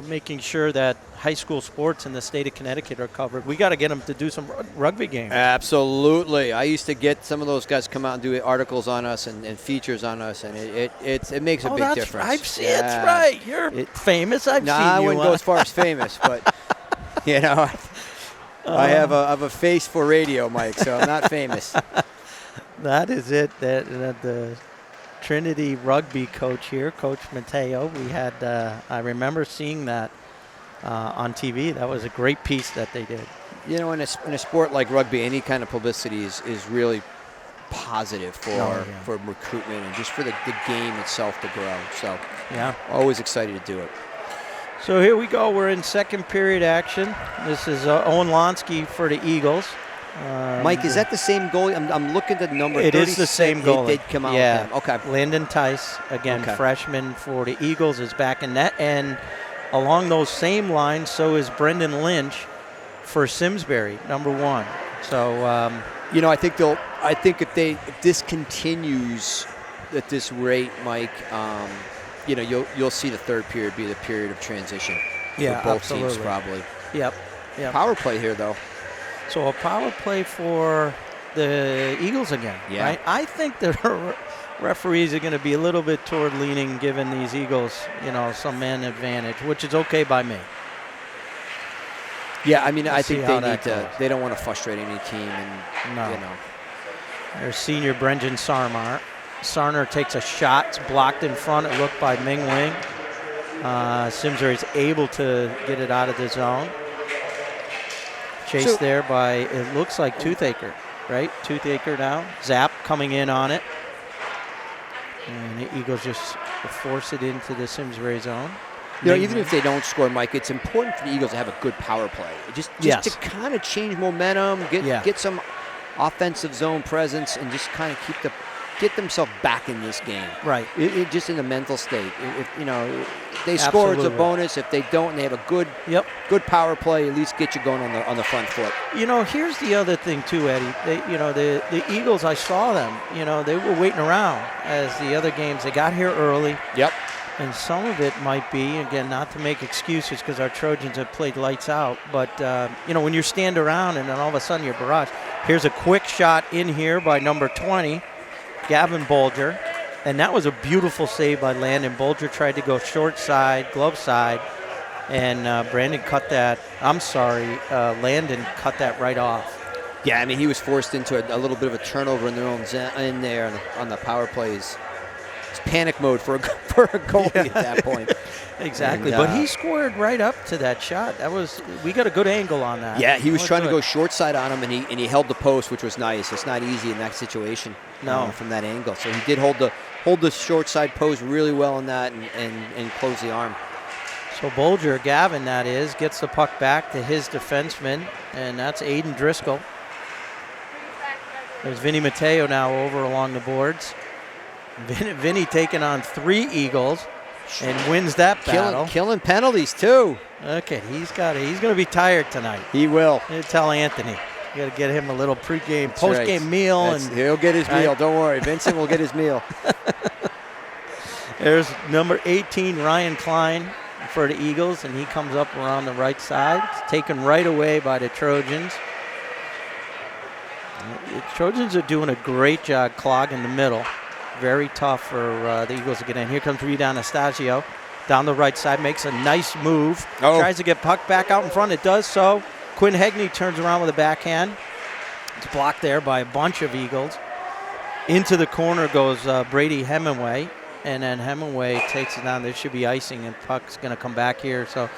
making sure that high school sports in the state of Connecticut are covered. We got to get them to do some rugby games. Absolutely. I used to get some of those guys come out and do articles on us and features on us, and it makes a big difference. I've seen That's right. You're famous. I've seen you. I wouldn't go as far as famous, but you know, I have a face for radio, Mike, so I'm not famous. That is it. That the Trinity rugby coach here, Coach Mateo. We had I remember seeing that on TV. That was a great piece that they did. You know, in a sport like rugby, any kind of publicity is really positive for recruitment and just for the game itself to grow. So yeah, always excited to do it. So here we go. We're in second period action. This is Owen Lonsky for the Eagles. Mike, is that the same goalie? I'm looking at the number. It is the same goalie. They did come out with him. Okay. Landon Tice, again, freshman for the Eagles, is back in net. And along those same lines, so is Brendan Lynch for Simsbury, number 1. So, you know, I think if this continues at this rate, Mike, you know, you'll see the third period be the period of transition for both teams, probably. Yep. Power play here, though. So a power play for the Eagles again. Yeah. Right? I think the referees are going to be a little bit toward leaning, giving these Eagles, you know, some man advantage, which is okay by me. Yeah, I mean, I think they don't want to frustrate any team, and you know. There's senior Brendan Sarnar. Sarnar takes a shot. It's blocked in front. It looked by Ming Wing. Simsbury's able to get it out of the zone. Chased there by, it looks like Toothaker, right? Toothaker now. Zap coming in on it. And the Eagles just force it into the Simsbury zone. You know, even if they don't score, Mike, it's important for the Eagles to have a good power play. Just to kind of change momentum, get some offensive zone presence, and just kind of get themselves back in this game. Right. Just in a mental state. If you know, if they score, it's a bonus. If they don't, and they have a good power play, at least get you going on the front foot. You know, here's the other thing too, Eddie. The Eagles, I saw them. You know, they were waiting around as the other games. They got here early. Yep. And some of it might be, again, not to make excuses because our Trojans have played lights out, but, you know, when you stand around and then all of a sudden you're barraged. Here's a quick shot in here by number 20, Gavin Bolger, and that was a beautiful save by Landon. Bolger tried to go short side, glove side, and Landon cut that right off. Yeah, I mean, he was forced into a little bit of a turnover in their own in there on the power plays. It's panic mode for a goalie at that point. Exactly, but he scored right up to that shot. We got a good angle on that. Yeah, he was trying to go short side on him, and he held the post, which was nice. It's not easy in that situation from that angle. So he did hold the short side post really well in that and close the arm. So Gavin, that is, gets the puck back to his defenseman, and that's Aiden Driscoll. There's Vinny Mateo now over along the boards. Vinny taking on 3 Eagles and wins that battle. Killing penalties, too. Okay, he's going to be tired tonight. He will. Tell Anthony. You got to get him a little pregame, postgame meal. He'll get his meal. Don't worry. Vincent will get his meal. There's number 18, Ryan Klein, for the Eagles, and he comes up around the right side. It's taken right away by the Trojans. The Trojans are doing a great job clogging the middle. Very tough for the Eagles to get in. Here comes Reed Anastasio down the right side, makes a nice move. Tries to get puck back out in front. It does so. Quinn Hegney turns around with a backhand. It's blocked there by a bunch of Eagles. Into the corner goes Brady Hemingway, and then Hemingway takes it down. There should be icing, and puck's going to come back here. So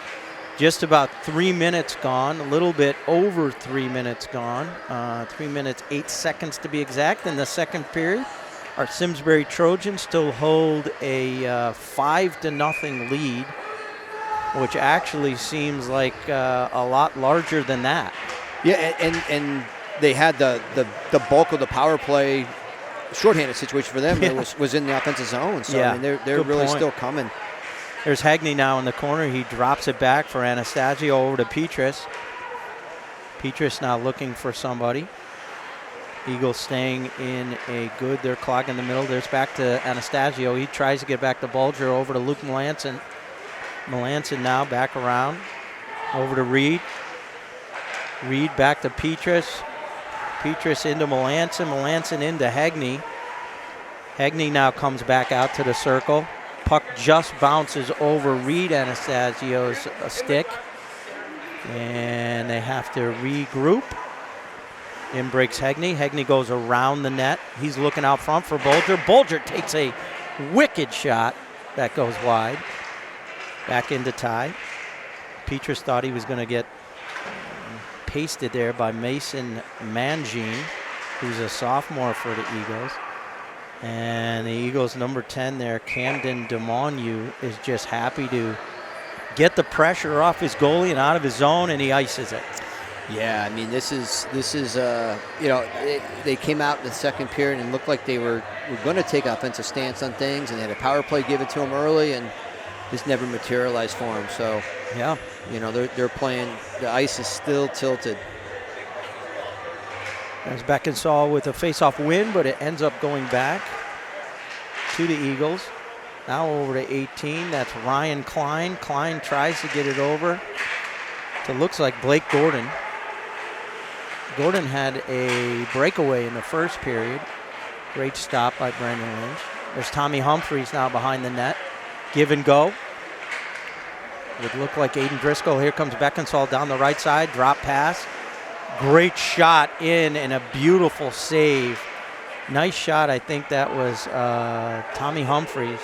just about 3 minutes gone, a little bit over 3 minutes gone. 3 minutes, 8 seconds to be exact in the second period. Our Simsbury Trojans still hold a 5-0 lead, which actually seems like a lot larger than that. Yeah, and they had the bulk of the power play shorthanded situation for them. It was in the offensive zone. So I mean, they're really still coming. There's Hagney now in the corner. He drops it back for Anastasio over to Petrus. Petrus now looking for somebody. Eagles staying in a good, they're clogging the middle. There's back to Anastasio. He tries to get back to Bulger over to Luke Melanson. Melanson now back around over to Reed. Reed back to Petrus. Petrus into Melanson. Melanson into Hagney. Hagney now comes back out to the circle. Puck just bounces over Reed Anastasio's stick. And they have to regroup. In breaks Hagney. Hagney goes around the net. He's looking out front for Bulger. Bulger takes a wicked shot that goes wide. Back into tie. Petrus thought he was going to get pasted there by Mason Mangine, who's a sophomore for the Eagles. And the Eagles' number 10 there, Camden DeMonu, is just happy to get the pressure off his goalie and out of his zone, and he ices it. Yeah, I mean, this is you know, they came out in the second period and looked like they were going to take offensive stance on things, and they had a power play given to them early, and this never materialized for them. So, yeah, you know, they're playing. The ice is still tilted. There's Beckinsale with a face-off win, but it ends up going back to the Eagles. Now over to 18. That's Ryan Klein. Klein tries to get it over to looks like Blake Gordon. Gordon had a breakaway in the first period. Great stop by Brandon Lynch. There's Tommy Humphreys now behind the net. Give and go. Would look like Aiden Driscoll. Here comes Beckinsale down the right side. Drop pass. Great shot in and a beautiful save. Nice shot. I think that was Tommy Humphreys.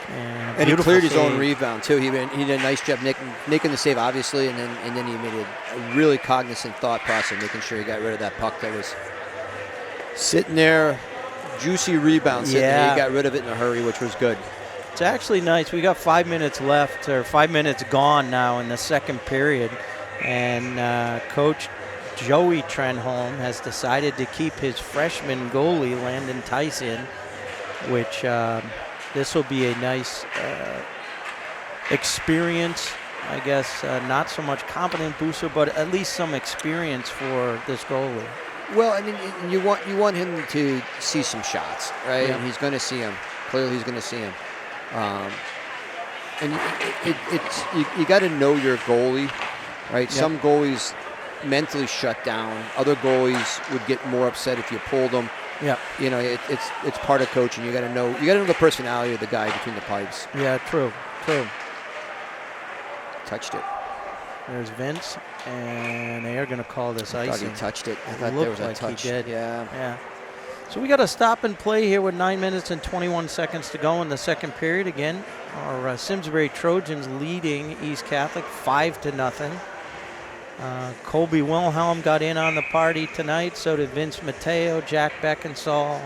And he cleared his own rebound, too. He did a nice job making the save, obviously, and then he made a really cognizant thought process, making sure he got rid of that puck that was sitting there. Juicy rebound sitting there. He got rid of it in a hurry, which was good. It's actually nice. We got 5 minutes left, or 5 minutes gone now in the second period. And Coach Joey Trenholm has decided to keep his freshman goalie, Landon Tyson, which this will be a nice experience, I guess. Not so much confident booster, but at least some experience for this goalie. Well, I mean, you want him to see some shots, right? Yeah. And he's going to see them. Clearly, he's going to see them. And you got to know your goalie, right? Yep. Some goalies mentally shut down. Other goalies would get more upset if you pulled them. Yeah. You know, it's part of coaching. You got to know the personality of the guy between the pipes. Yeah, true. Touched it. There's Vince, and they are going to call this icing. I thought he touched it. I thought looked there was like a touch. He did. Yeah. So we got a stop and play here with 9 minutes and 21 seconds to go in the second period. Again, our Simsbury Trojans leading East Catholic 5-0. Colby Wilhelm got in on the party tonight. So did Vince Mateo, Jack Beckinsale.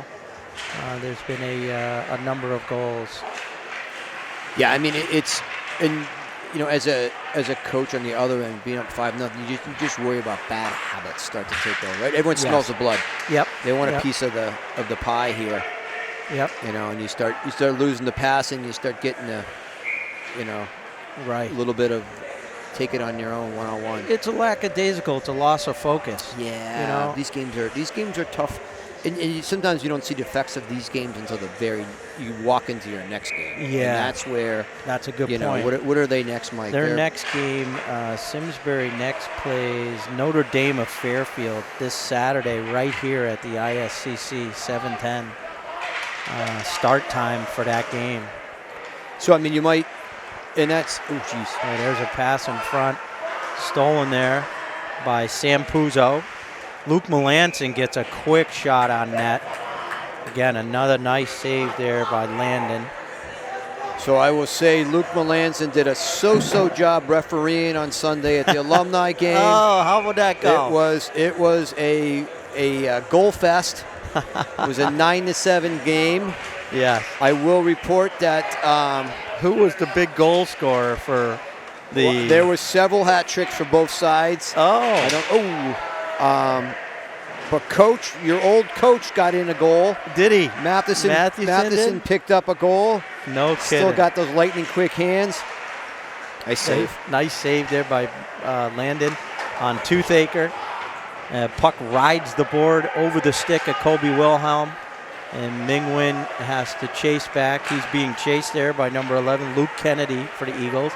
There's been a number of goals. Yeah, I mean you know, as a coach on the other end, being up 5-0, you just worry about bad habits start to take over, right? Everyone smells the blood. Yep. They want a piece of the pie here. Yep. You know, and you start losing the passing, you start getting a little bit of take it on your own one-on-one. It's a lackadaisical. It's a loss of focus. Yeah. You know, these games are tough. And sometimes you don't see the effects of these games until you walk into your next game. Yeah. And that's a good point. Know, what are they next, Mike? Their next game, Simsbury next plays Notre Dame of Fairfield this Saturday right here at the ISCC, 7:10 start time for that game. So, I mean, you might, and that's, oh, geez. Right, there's a pass in front, stolen there by Sam Puzo. Luke Melanson gets a quick shot on net. Again, another nice save there by Landon. So I will say Luke Melanson did a so-so job refereeing on Sunday at the alumni game. Oh, how would that go? It was a a goal fest. It was a 9-7 game. Yeah. I will report that Who was the big goal scorer for the? there was several hat tricks for both sides. Oh. But coach, your old coach, got in a goal. Did he? Matheson picked up a goal. No kidding. Still got those lightning quick hands. Nice save. Nice save there by Landon on Toothaker. Puck rides the board over the stick of Colby Wilhelm. And Mingwin has to chase back. He's being chased there by number 11, Luke Kennedy for the Eagles.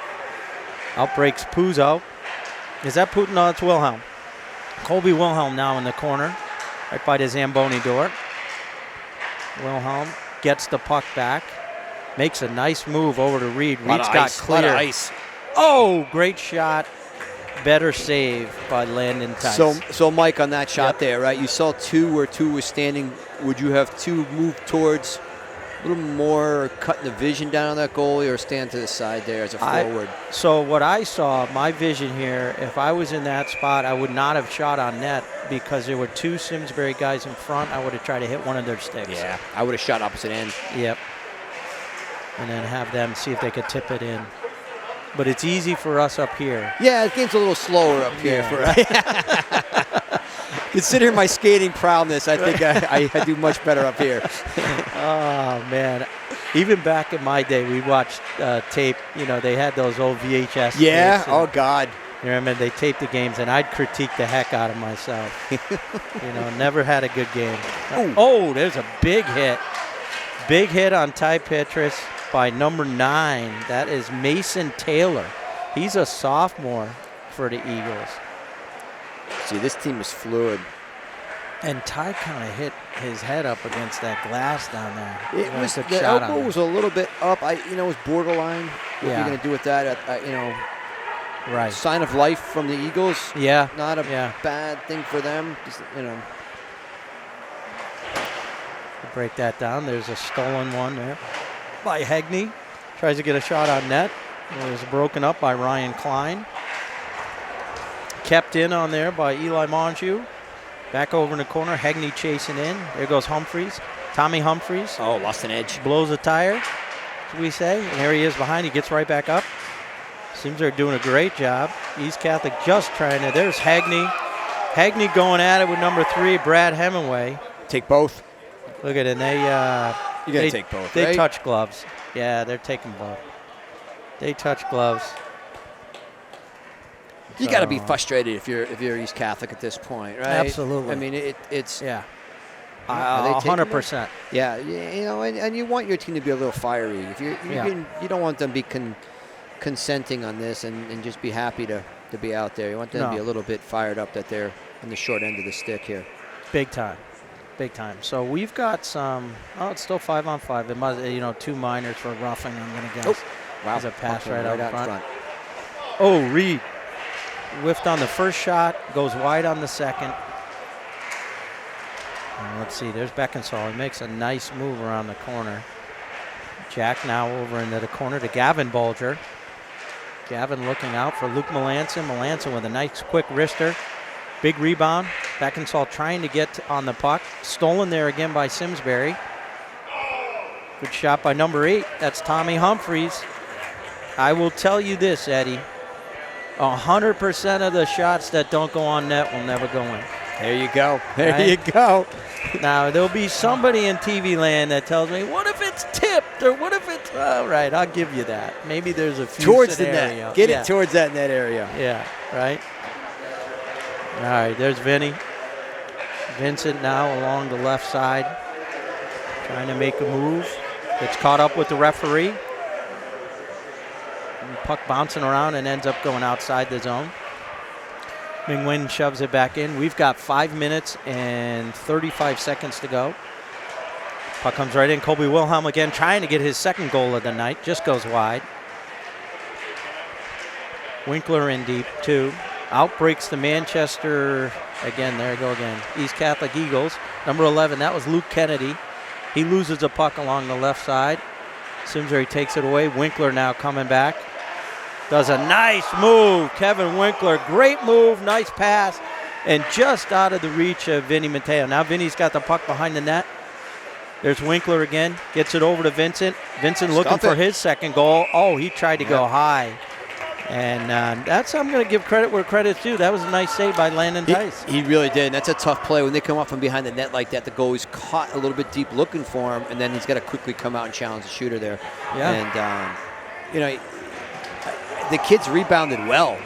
Out breaks Puzo. Is that Putin? No, it's Wilhelm. Colby Wilhelm now in the corner, right by the Zamboni door. Wilhelm gets the puck back, makes a nice move over to Reed. Reed's got clear. Lot of ice. Oh, great shot. Better save by Landon Tice. So Mike, on that shot there, right? You saw two where two was standing. Would you have two move towards a little more, cutting the vision down on that goalie, or stand to the side there as a forward? So what I saw, my vision here, if I was in that spot, I would not have shot on net because there were two Simsbury guys in front. I would have tried to hit one of their sticks. Yeah, I would have shot opposite end. Yep. And then have them see if they could tip it in. But it's easy for us up here. Yeah, the game's a little slower up here. Considering my skating prowess, I think I do much better up here. Oh, man. Even back in my day, we watched tape. You know, they had those old VHS. Yeah, oh, God. You remember, they taped the games, and I'd critique the heck out of myself. You know, never had a good game. Ooh. Oh, there's a big hit. Big hit on Ty Petrus by number 9. That is Mason Taylor. He's a sophomore for the Eagles. See, this team is fluid. And Ty kind of hit his head up against that glass down there. It was, the elbow was a little bit up. It was borderline. What are you going to do with that? Right. Sign of life from the Eagles. Yeah. Not a bad thing for them. Just, Break that down. There's a stolen one there by Hegney. Tries to get a shot on net. It was broken up by Ryan Klein. Kept in on there by Eli Mongeau. Back over in the corner. Hegney chasing in. There goes Humphreys. Tommy Humphreys. Oh, lost an edge. Blows a tire, as we say. And there he is behind. He gets right back up. Seems they're doing a great job. East Catholic just trying to. There's Hegney. Hegney going at it with number 3, Brad Hemingway. Take both. Look at it. And you got to take both, They right? touch gloves. Yeah, they're taking both. They touch gloves. You got to be frustrated if you're East Catholic at this point, right? Absolutely. I mean, it's 100%. Yeah, and you want your team to be a little fiery. If you don't want them to be consenting on this and just be happy to be out there. You want them to be a little bit fired up that they're on the short end of the stick here. Big time. Big time. So we've got some. Oh, it's still 5-on-5. It must, 2 minors for roughing. I'm gonna guess. Oh, wow! There's a pass right out in front. Oh, Reed whiffed on the first shot. Goes wide on the second. And let's see. There's Beckinsale. He makes a nice move around the corner. Jack now over into the corner to Gavin Bulger. Gavin looking out for Luke Melanson. Melanson with a nice quick wrister. Big rebound. Beckinsale trying to get on the puck. Stolen there again by Simsbury. Good shot by number 8. That's Tommy Humphreys. I will tell you this, Eddie. 100% of the shots that don't go on net will never go in. There you go. Right? You go. Now, there'll be somebody in TV land that tells me, what if it's tipped? Or what if it's... All right, I'll give you that. Maybe there's a few towards scenario. the net. Get it towards that net area. Yeah, right? All right, there's Vinny. Vincent now along the left side. Trying to make a move. Gets caught up with the referee. And puck bouncing around and ends up going outside the zone. Mingwin shoves it back in. We've got 5 minutes and 35 seconds to go. Puck comes right in. Colby Wilhelm again trying to get his second goal of the night. Just goes wide. Winkler in deep, too. Outbreaks the Manchester, again, there you go again, East Catholic Eagles. Number 11, that was Luke Kennedy. He loses a puck along the left side. Simsbury takes it away. Winkler now coming back. Does a nice move. Kevin Winkler, great move, nice pass. and just out of the reach of Vinny Mateo. Now Vinny's got the puck behind the net. There's Winkler again, gets it over to Vincent. Vincent looking for his second goal. Oh, he tried to go high. And that's, I'm going to give credit where credit's due. That was a nice save by Landon Tice. He really did. And that's a tough play. When they come up from behind the net like that, the goalie's caught a little bit deep looking for him, and then he's got to quickly come out and challenge the shooter there. Yeah. And, you know, the kids rebounded well.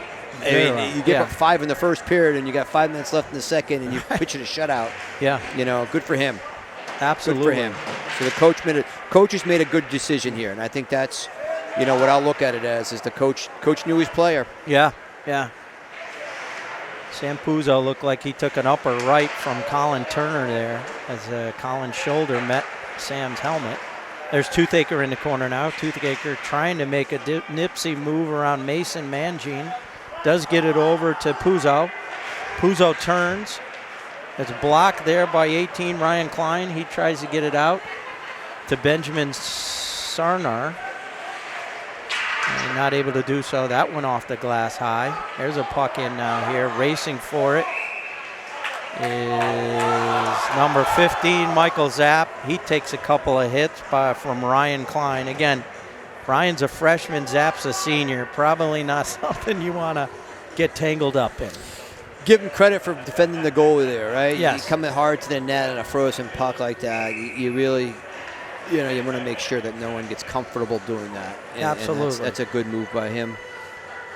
You give up 5 in the first period, and you got 5 minutes left in the second, and you're pitching a shutout. Yeah. You know, good for him. Absolutely. Good for him. So the coaches made a good decision here, and I think that's, you know, what I'll look at it as is the coach knew his player. Yeah, yeah. Sam Puzo looked like he took an upper right from Colin Turner there as Colin's shoulder met Sam's helmet. There's Toothaker in the corner now. Toothaker trying to make a nipsy move around Mason Mangine. Does get it over to Puzo. Puzo turns. It's blocked there by 18, Ryan Klein. He tries to get it out to Benjamin Sarnar. And not able to do so. That went off the glass high. There's a puck in now here. Racing for it is number 15, Michael Zapp. He takes a couple of hits from Ryan Klein. Again, Ryan's a freshman, Zapp's a senior. Probably not something you want to get tangled up in. Give him credit for defending the goalie there, right? Yes. You come hard to the net on a frozen puck like that. You really, you know, you want to make sure that no one gets comfortable doing that. And Absolutely. that's a good move by him.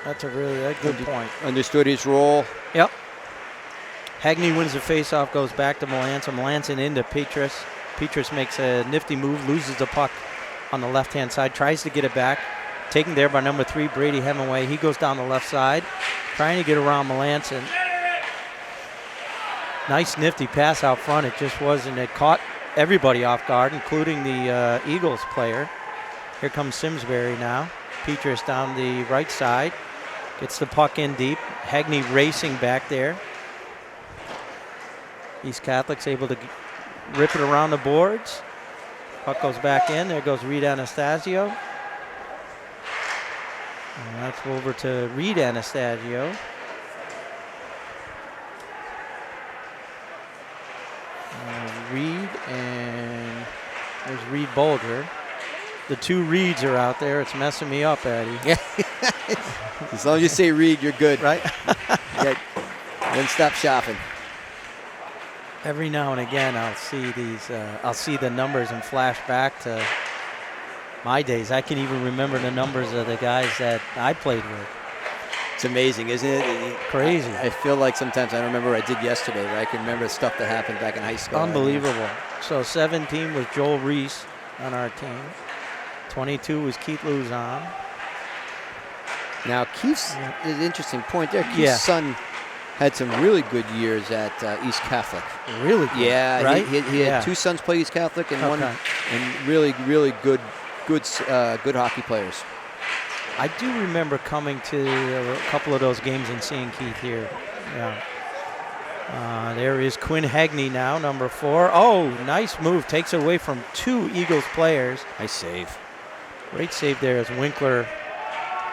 That's a really good point. Understood his role. Yep. Hagney wins the faceoff, goes back to Melanson. Melanson into Petrus. Petrus makes a nifty move, loses the puck on the left-hand side, tries to get it back. Taken there by number 3, Brady Hemingway. He goes down the left side, trying to get around Melanson. Nice nifty pass out front. It just wasn't. It caught everybody off guard, including the Eagles player. Here comes Simsbury now. Petrus down the right side. Gets the puck in deep. Hagney racing back there. East Catholic's able to rip it around the boards. Puck goes back in. There goes Reed Anastasio. And that's over to Reed Anastasio. Reed and there's Reed Bolger. The 2 Reeds are out there. It's messing me up, Eddie. Yeah. As long as you say Reed, you're good. Right? Then stop shopping. Every now and again, I'll see these. I'll see the numbers and flash back to my days. I can even remember the numbers of the guys that I played with. It's amazing, isn't it? Crazy. I feel like sometimes I don't remember what I did yesterday, but I can remember stuff that happened back in high school. Unbelievable. So 17 was Joel Reese on our team. 22 was Keith Luzon. Now, Keith's is an interesting point there. Keith's son had some really good years at East Catholic. Really good. Yeah, right? He had 2 sons play East Catholic and one, and really good hockey players. I do remember coming to a couple of those games and seeing Keith here. Yeah. There is Quinn Hagney now, number 4. Oh, nice move. Takes away from 2 Eagles players. Nice save. Great save there as Winkler.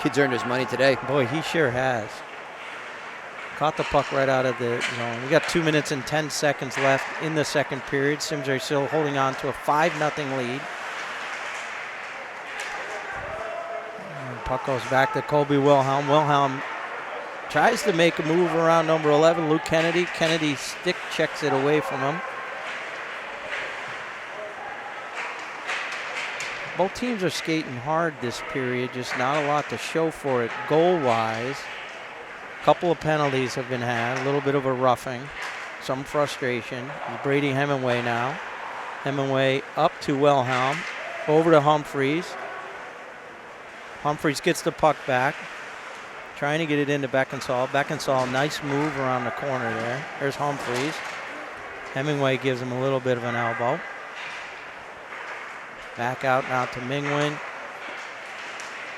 Kid's earned his money today. Boy, he sure has. Caught the puck right out of the zone. We got 2 minutes and 10 seconds left in the second period. Simsbury still holding on to a 5-0 lead. Puck goes back to Colby Wilhelm. Wilhelm tries to make a move around number 11, Luke Kennedy. Kennedy's stick checks it away from him. Both teams are skating hard this period, just not a lot to show for it goal-wise. A couple of penalties have been had, a little bit of a roughing, some frustration. Brady Hemingway now. Hemingway up to Wilhelm, over to Humphreys. Humphreys gets the puck back, trying to get it into Beckinsale. Beckinsale, nice move around the corner there. There's Humphreys. Hemingway gives him a little bit of an elbow. Back out now to Mingwin.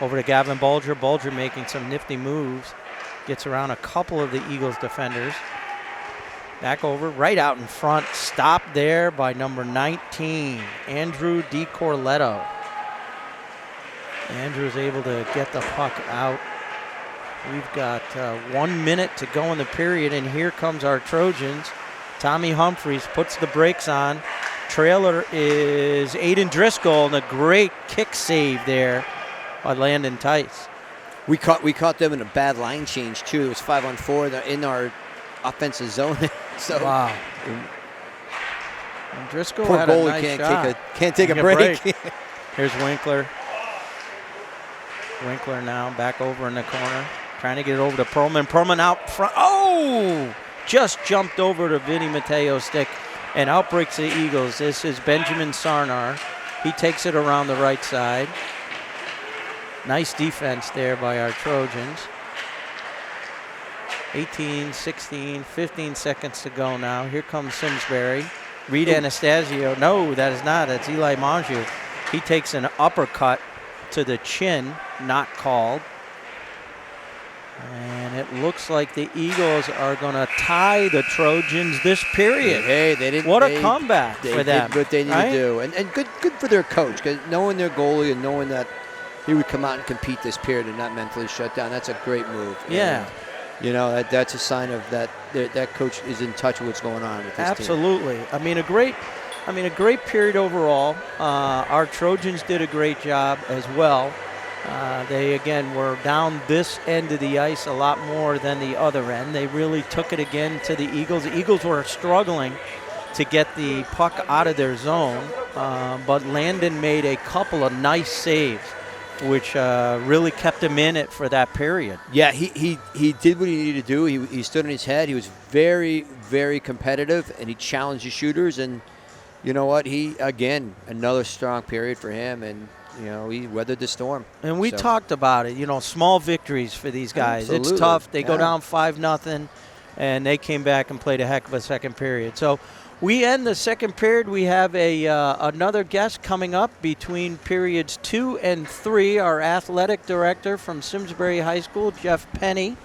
Over to Gavin Bulger. Bulger making some nifty moves. Gets around a couple of the Eagles defenders. Back over, right out in front. Stopped there by number 19, Andrew DiCorletto. Andrew's able to get the puck out We've got 1 minute to go in the period, and here comes our Trojans. Tommy Humphreys puts the brakes on. Trailer is Aiden Driscoll, and a great kick save there by Landon Tice. We caught them in a bad line change too. It was 5-on-4 in our offensive zone. So wow. And Driscoll poor had a goalie nice shot. can't take a break. Here's Winkler. Winkler now back over in the corner, trying to get it over to Perlman. Perlman out front. Oh! Just jumped over to Vinny Mateo's stick, and out breaks the Eagles. This is Benjamin Sarnar. He takes it around the right side. Nice defense there by our Trojans. 18, 16, 15 seconds to go now. Here comes Simsbury. Reed Anastasio. No, that is not. That's Eli Monjou. He takes an uppercut to the chin, not called. And it looks like the Eagles are going to tie the Trojans this period. Hey, they didn't. What a comeback for them. Did what they need to do, and good for their coach, because knowing their goalie and knowing that he would come out and compete this period and not mentally shut down. That's a great move. Yeah. And, you know, that's a sign of that coach is in touch with what's going on with his Absolutely. Team. A great period overall. Our Trojans did a great job as well. They, again, were down this end of the ice a lot more than the other end. They really took it again to the Eagles. The Eagles were struggling to get the puck out of their zone, but Landon made a couple of nice saves, which really kept him in it for that period. Yeah, he did what he needed to do. He stood on his head. He was very, very competitive, and he challenged the shooters. And you know what? Again, another strong period for him, and you know, he weathered the storm. And we talked about it, you know, small victories for these guys. Absolutely. It's tough. They go down 5-0, and they came back and played a heck of a second period. So we end the second period. We have another guest coming up between periods 2 and 3, our athletic director from Simsbury High School, Jeff Penny.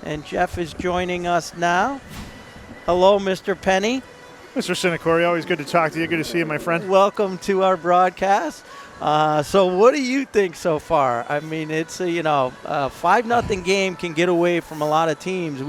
And Jeff is joining us now. Hello, Mr. Penny. Mr. Sinacori, always good to talk to you. Good to see you, my friend. Welcome to our broadcast. So what do you think so far? I mean, it's a 5-0 game can get away from a lot of teams.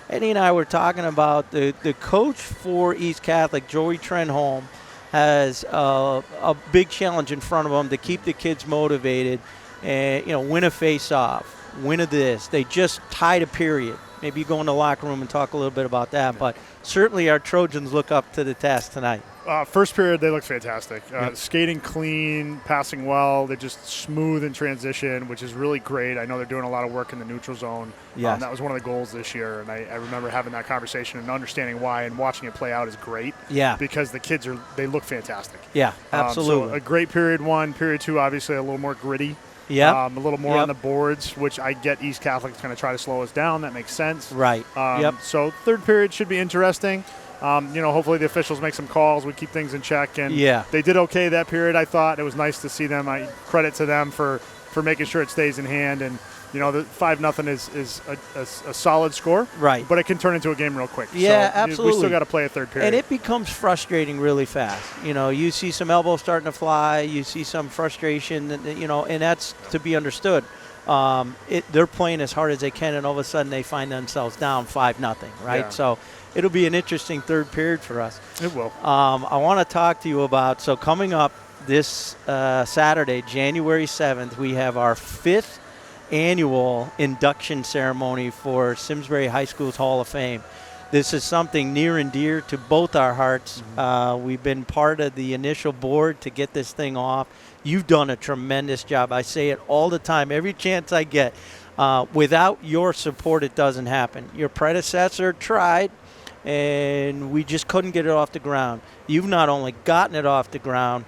Eddie and I were talking about the coach for East Catholic, Joey Trenholm, has a big challenge in front of him to keep the kids motivated and, win a face-off, win a this. They just tied a period. Maybe you go in the locker room and talk a little bit about that, but certainly our Trojans look up to the task tonight. First period, they look fantastic. Skating clean, passing well. They're just smooth in transition, which is really great. I know they're doing a lot of work in the neutral zone. Yes. That was one of the goals this year, and I remember having that conversation and understanding why, and watching it play out is great. Yeah. Because the kids they look fantastic. Yeah, absolutely. So a great period 1. Period 2, obviously a little more gritty. Yeah. A little more on the boards, which I get East Catholic's going to try to slow us down. That makes sense. Right. So third period should be interesting. Hopefully the officials make some calls. We keep things in check. And they did okay that period, I thought. It was nice to see them. I credit to them for making sure it stays in hand. And, the 5-0 is a solid score. Right. But it can turn into a game real quick. Yeah, so absolutely. We still got to play a third period. And it becomes frustrating really fast. You see some elbows starting to fly. You see some frustration, and that's to be understood. They're playing as hard as they can, and all of a sudden they find themselves down 5-0, right? Yeah. So it'll be an interesting third period for us. It will. I want to talk to you about, so coming up this Saturday, January 7th, we have our 5th annual induction ceremony for Simsbury High School's Hall of Fame. This is something near and dear to both our hearts. We've been part of the initial board to get this thing off. You've done a tremendous job. I say it all the time, every chance I get. Without your support, it doesn't happen. Your predecessor tried, and we just couldn't get it off the ground. You've not only gotten it off the ground,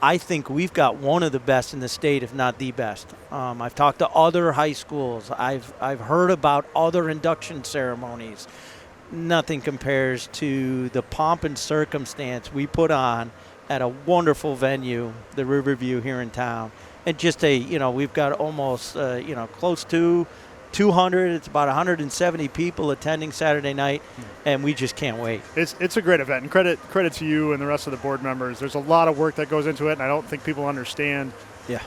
I think we've got one of the best in the state, if not the best. I've talked to other high schools. I've heard about other induction ceremonies. Nothing compares to the pomp and circumstance we put on at a wonderful venue, the Riverview here in town. And just we've got almost, close to 200. It's about 170 people attending Saturday night, and we just can't wait. It's a great event, and credit to you and the rest of the board members. There's a lot of work that goes into it, and I don't think people understand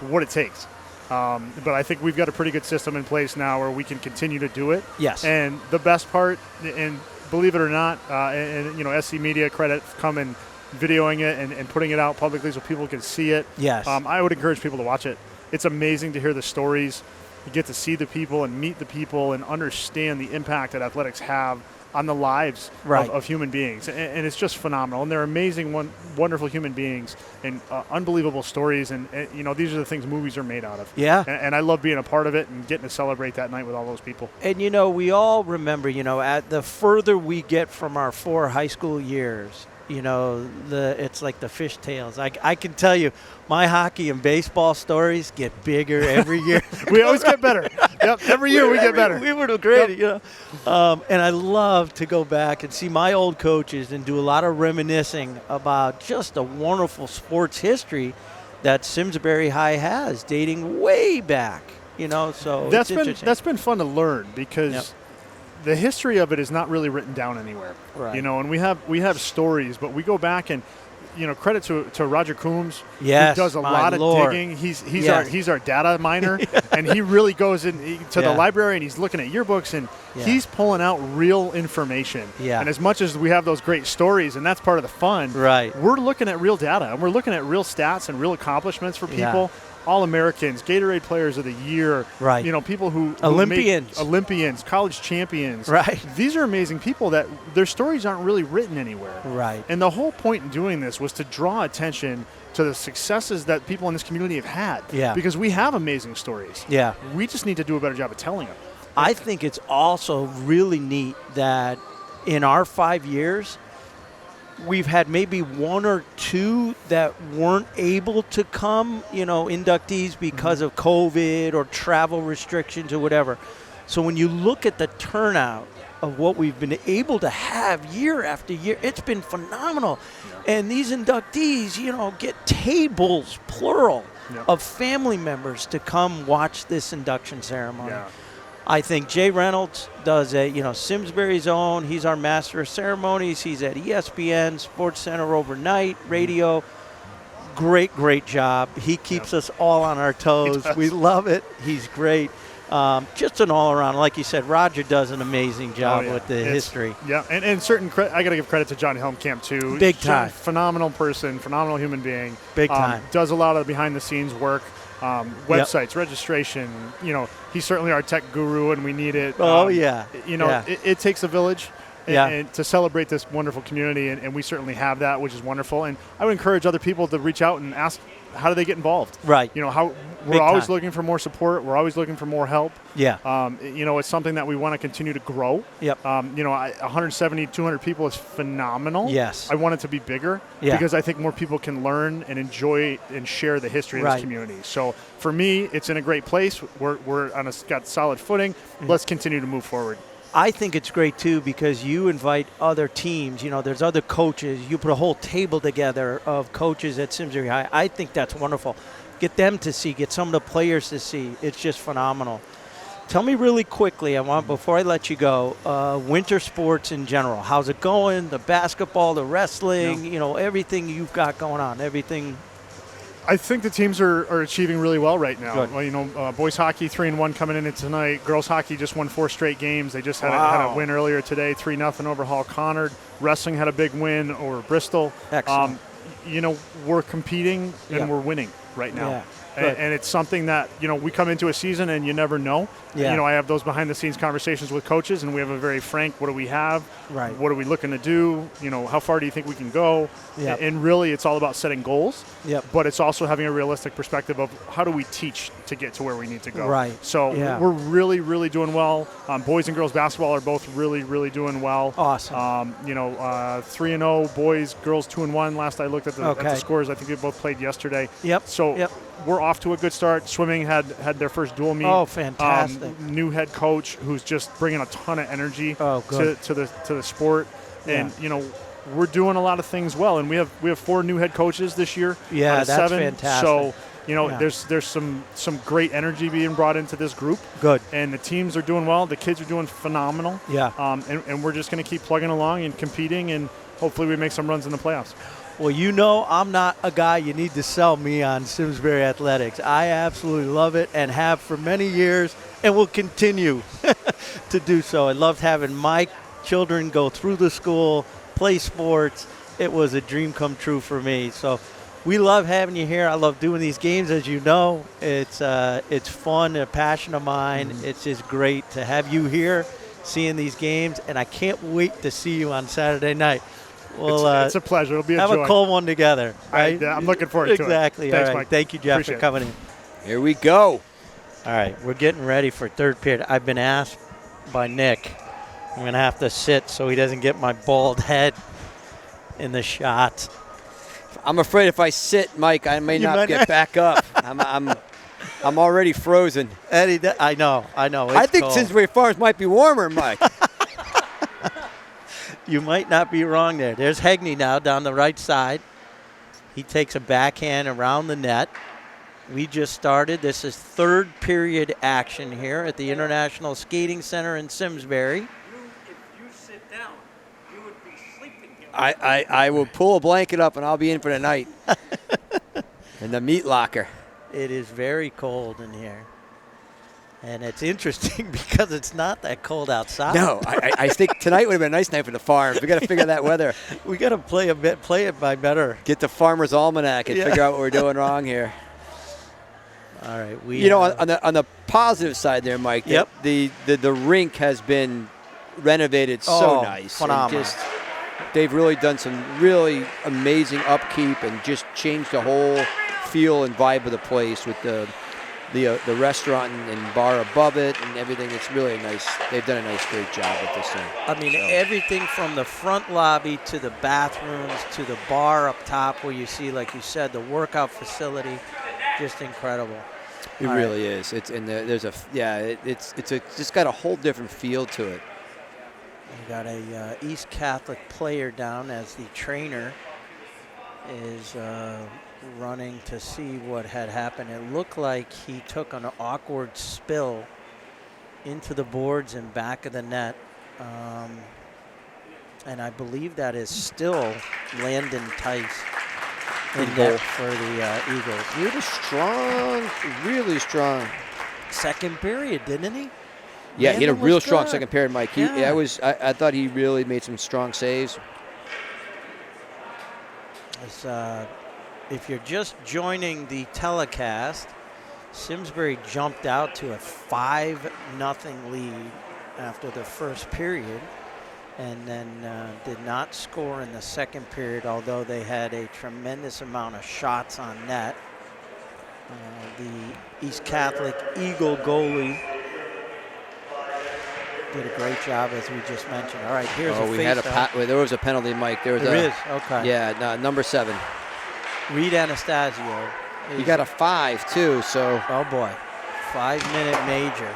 what it takes. But I think we've got a pretty good system in place now where we can continue to do it. Yes. And the best part, and believe it or not, SC Media credit come and videoing it and putting it out publicly so people can see it. Yes. I would encourage people to watch it. It's amazing to hear the stories. You get to see the people and meet the people and understand the impact that athletics have on the lives of human beings. And it's just phenomenal. And they're amazing, wonderful human beings and unbelievable stories. And, these are the things movies are made out of. Yeah. And I love being a part of it and getting to celebrate that night with all those people. And, we all remember, at the further we get from our 4 high school years, it's like the fishtails. I can tell you, my hockey and baseball stories get bigger every year. We always get better. Yep, every year we get better. We were great, and I love to go back and see my old coaches and do a lot of reminiscing about just a wonderful sports history that Simsbury High has, dating way back. So that's been fun to learn because the history of it is not really written down anywhere. Right. And we have stories, but we go back and credit to Roger Coombs, yes, who does a lot of digging. He's our data miner, and he really goes to the library and he's looking at yearbooks and he's pulling out real information. Yeah. And as much as we have those great stories, and that's part of the fun, right? We're looking at real data and we're looking at real stats and real accomplishments for people. All-Americans, Gatorade Players of the Year, right? People who Olympians, college champions, right? These are amazing people that their stories aren't really written anywhere, right? And the whole point in doing this was to draw attention to the successes that people in this community have had, because we have amazing stories. Yeah, we just need to do a better job of telling them. I think it's also really neat that in our 5 years, we've had maybe 1 or 2 that weren't able to come, inductees because of COVID or travel restrictions or whatever. So when you look at the turnout of what we've been able to have year after year, it's been phenomenal. Yeah. And these inductees, get tables, plural, of family members to come watch this induction ceremony. Yeah. I think Jay Reynolds does Simsbury's own. He's our master of ceremonies. He's at ESPN, Sports Center overnight, radio. Great job. He keeps us all on our toes. We love it. He's great. Just an all-around. Like you said, Roger does an amazing job with the history. Yeah, and I got to give credit to John Helmkamp, too. Big time. Phenomenal person, phenomenal human being. Big time. Does a lot of the behind-the-scenes work. Websites, registration, he's certainly our tech guru and we need it. It takes a village and to celebrate this wonderful community, and we certainly have that, which is wonderful. And I would encourage other people to reach out and ask, how do they get involved? Right. We're always looking for more support. We're always looking for more help. Yeah. It's something that we want to continue to grow. Yep. 170, 200 people is phenomenal. Yes. I want it to be bigger because I think more people can learn and enjoy and share the history of this community. So for me, it's in a great place. We're got solid footing. Let's continue to move forward. I think it's great, too, because you invite other teams. There's other coaches. You put a whole table together of coaches at Simsbury High. I think that's wonderful. Get them to see. Get some of the players to see. It's just phenomenal. Tell me really quickly, before I let you go, winter sports in general. How's it going? The basketball, the wrestling, everything you've got going on, everything. I think the teams are achieving really well right now. Good. Well, boys hockey 3-1 coming in tonight. Girls hockey just won 4 straight games. They just had a win earlier today, 3-0 over Hall Connard. Wrestling had a big win over Bristol. Excellent. We're competing and we're winning right now. Yeah. And it's something that, we come into a season and you never know. Yeah. I have those behind-the-scenes conversations with coaches, and we have a very frank, what do we have? Right. What are we looking to do? How far do you think we can go? Yep. And really, it's all about setting goals. Yep. But it's also having a realistic perspective of how do we teach to get to where we need to go. Right. So we're really, really doing well. Boys and girls basketball are both really, really doing well. Awesome. 3-0 boys, girls 2-1. Last I looked at the scores, I think they both played yesterday. Yep. So we're off to a good start. Swimming had their first dual meet. Oh, fantastic. New head coach who's just bringing a ton of energy to the sport. And, we're doing a lot of things well. And we have 4 new head coaches this year. Yeah, out of that's 7. fantastic. So, there's some great energy being brought into this group. Good. And the teams are doing well. The kids are doing phenomenal. Yeah. And we're just going to keep plugging along and competing, and hopefully we make some runs in the playoffs. Well, you know I'm not a guy you need to sell me on Simsbury Athletics. I absolutely love it and have for many years and will continue to do so. I loved having my children go through the school, play sports. It was a dream come true for me. So we love having you here. I love doing these games, as you know. It's fun, a passion of mine. It's just great to have you here seeing these games, and I can't wait to see you on Saturday night. Well, it's a pleasure. It'll be a have joy. a cold one together, right? I'm looking forward to it. Exactly. Thanks, all right. Mike. Thank you, Jeff, Appreciate for coming in. Here we go. All right, we're getting ready for third period. I've been asked by Nick, I'm going to have to sit so he doesn't get my bald head in the shot. I'm afraid if I sit, Mike, I may not get back up. I'm already frozen. Eddie, I know. I think cold. Simsbury Farms might be warmer, Mike. You might not be wrong there. There's Hegney now down the right side. He takes a backhand around the net. We just started. This is third period action here at the International Skating Center in Simsbury. If you sit down, you would be sleeping here. I will pull a blanket up and I'll be in for the night. In the meat locker. It is very cold in here. And it's interesting because it's not that cold outside. No, I think tonight would have been a nice night for the farms. We got to figure that weather. We got to play it by better. Get the Farmer's Almanac and figure out what we're doing wrong here. All right, on the positive side there, Mike. Yep. The rink has been renovated so nice. Phenomenal. And they've really done some really amazing upkeep and just changed the whole feel and vibe of the place with the restaurant and bar above it and everything. It's really nice. They've done a great job with this thing. I mean, everything from the front lobby to the bathrooms to the bar up top where you see, like you said, the workout facility, just incredible. It really is. It's just got a whole different feel to it. We got a East Catholic player down as the trainer is running to see what had happened. It looked like he took an awkward spill into the boards and back of the net. And I believe that is still Landon Tice in net for the Eagles. Really strong. Second period, didn't he? Yeah, he had a Landon real was strong good. second period, Mike. I thought he really made some strong saves. If you're just joining the telecast, Simsbury jumped out to a 5-0 lead after the first period and then did not score in the second period, although they had a tremendous amount of shots on net. The East Catholic Eagle goalie did a great job, as we just mentioned. All right, here's a face-off. There was a penalty, Mike. There is. Okay. Yeah, number 7. Reed Anastasio. He got a 5 too. So. Oh boy, 5-minute major.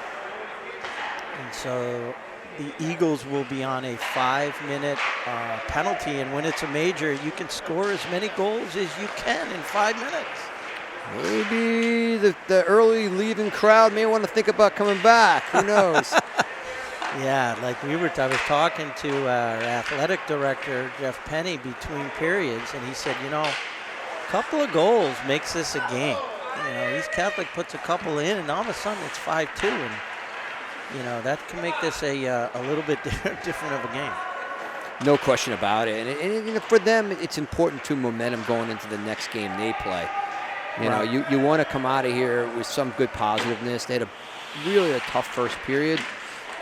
And so the Eagles will be on a 5-minute penalty. And when it's a major, you can score as many goals as you can in 5 minutes. Maybe the early leaving crowd may want to think about coming back. Who knows? Yeah, like I was talking to our athletic director, Jeff Penny, between periods, and he said, a couple of goals makes this a game. East Catholic puts a couple in, and all of a sudden it's 5-2, and, that can make this a little bit different of a game. No question about it. And for them, it's important to momentum going into the next game they play. You want to come out of here with some good positiveness. They had a tough first period.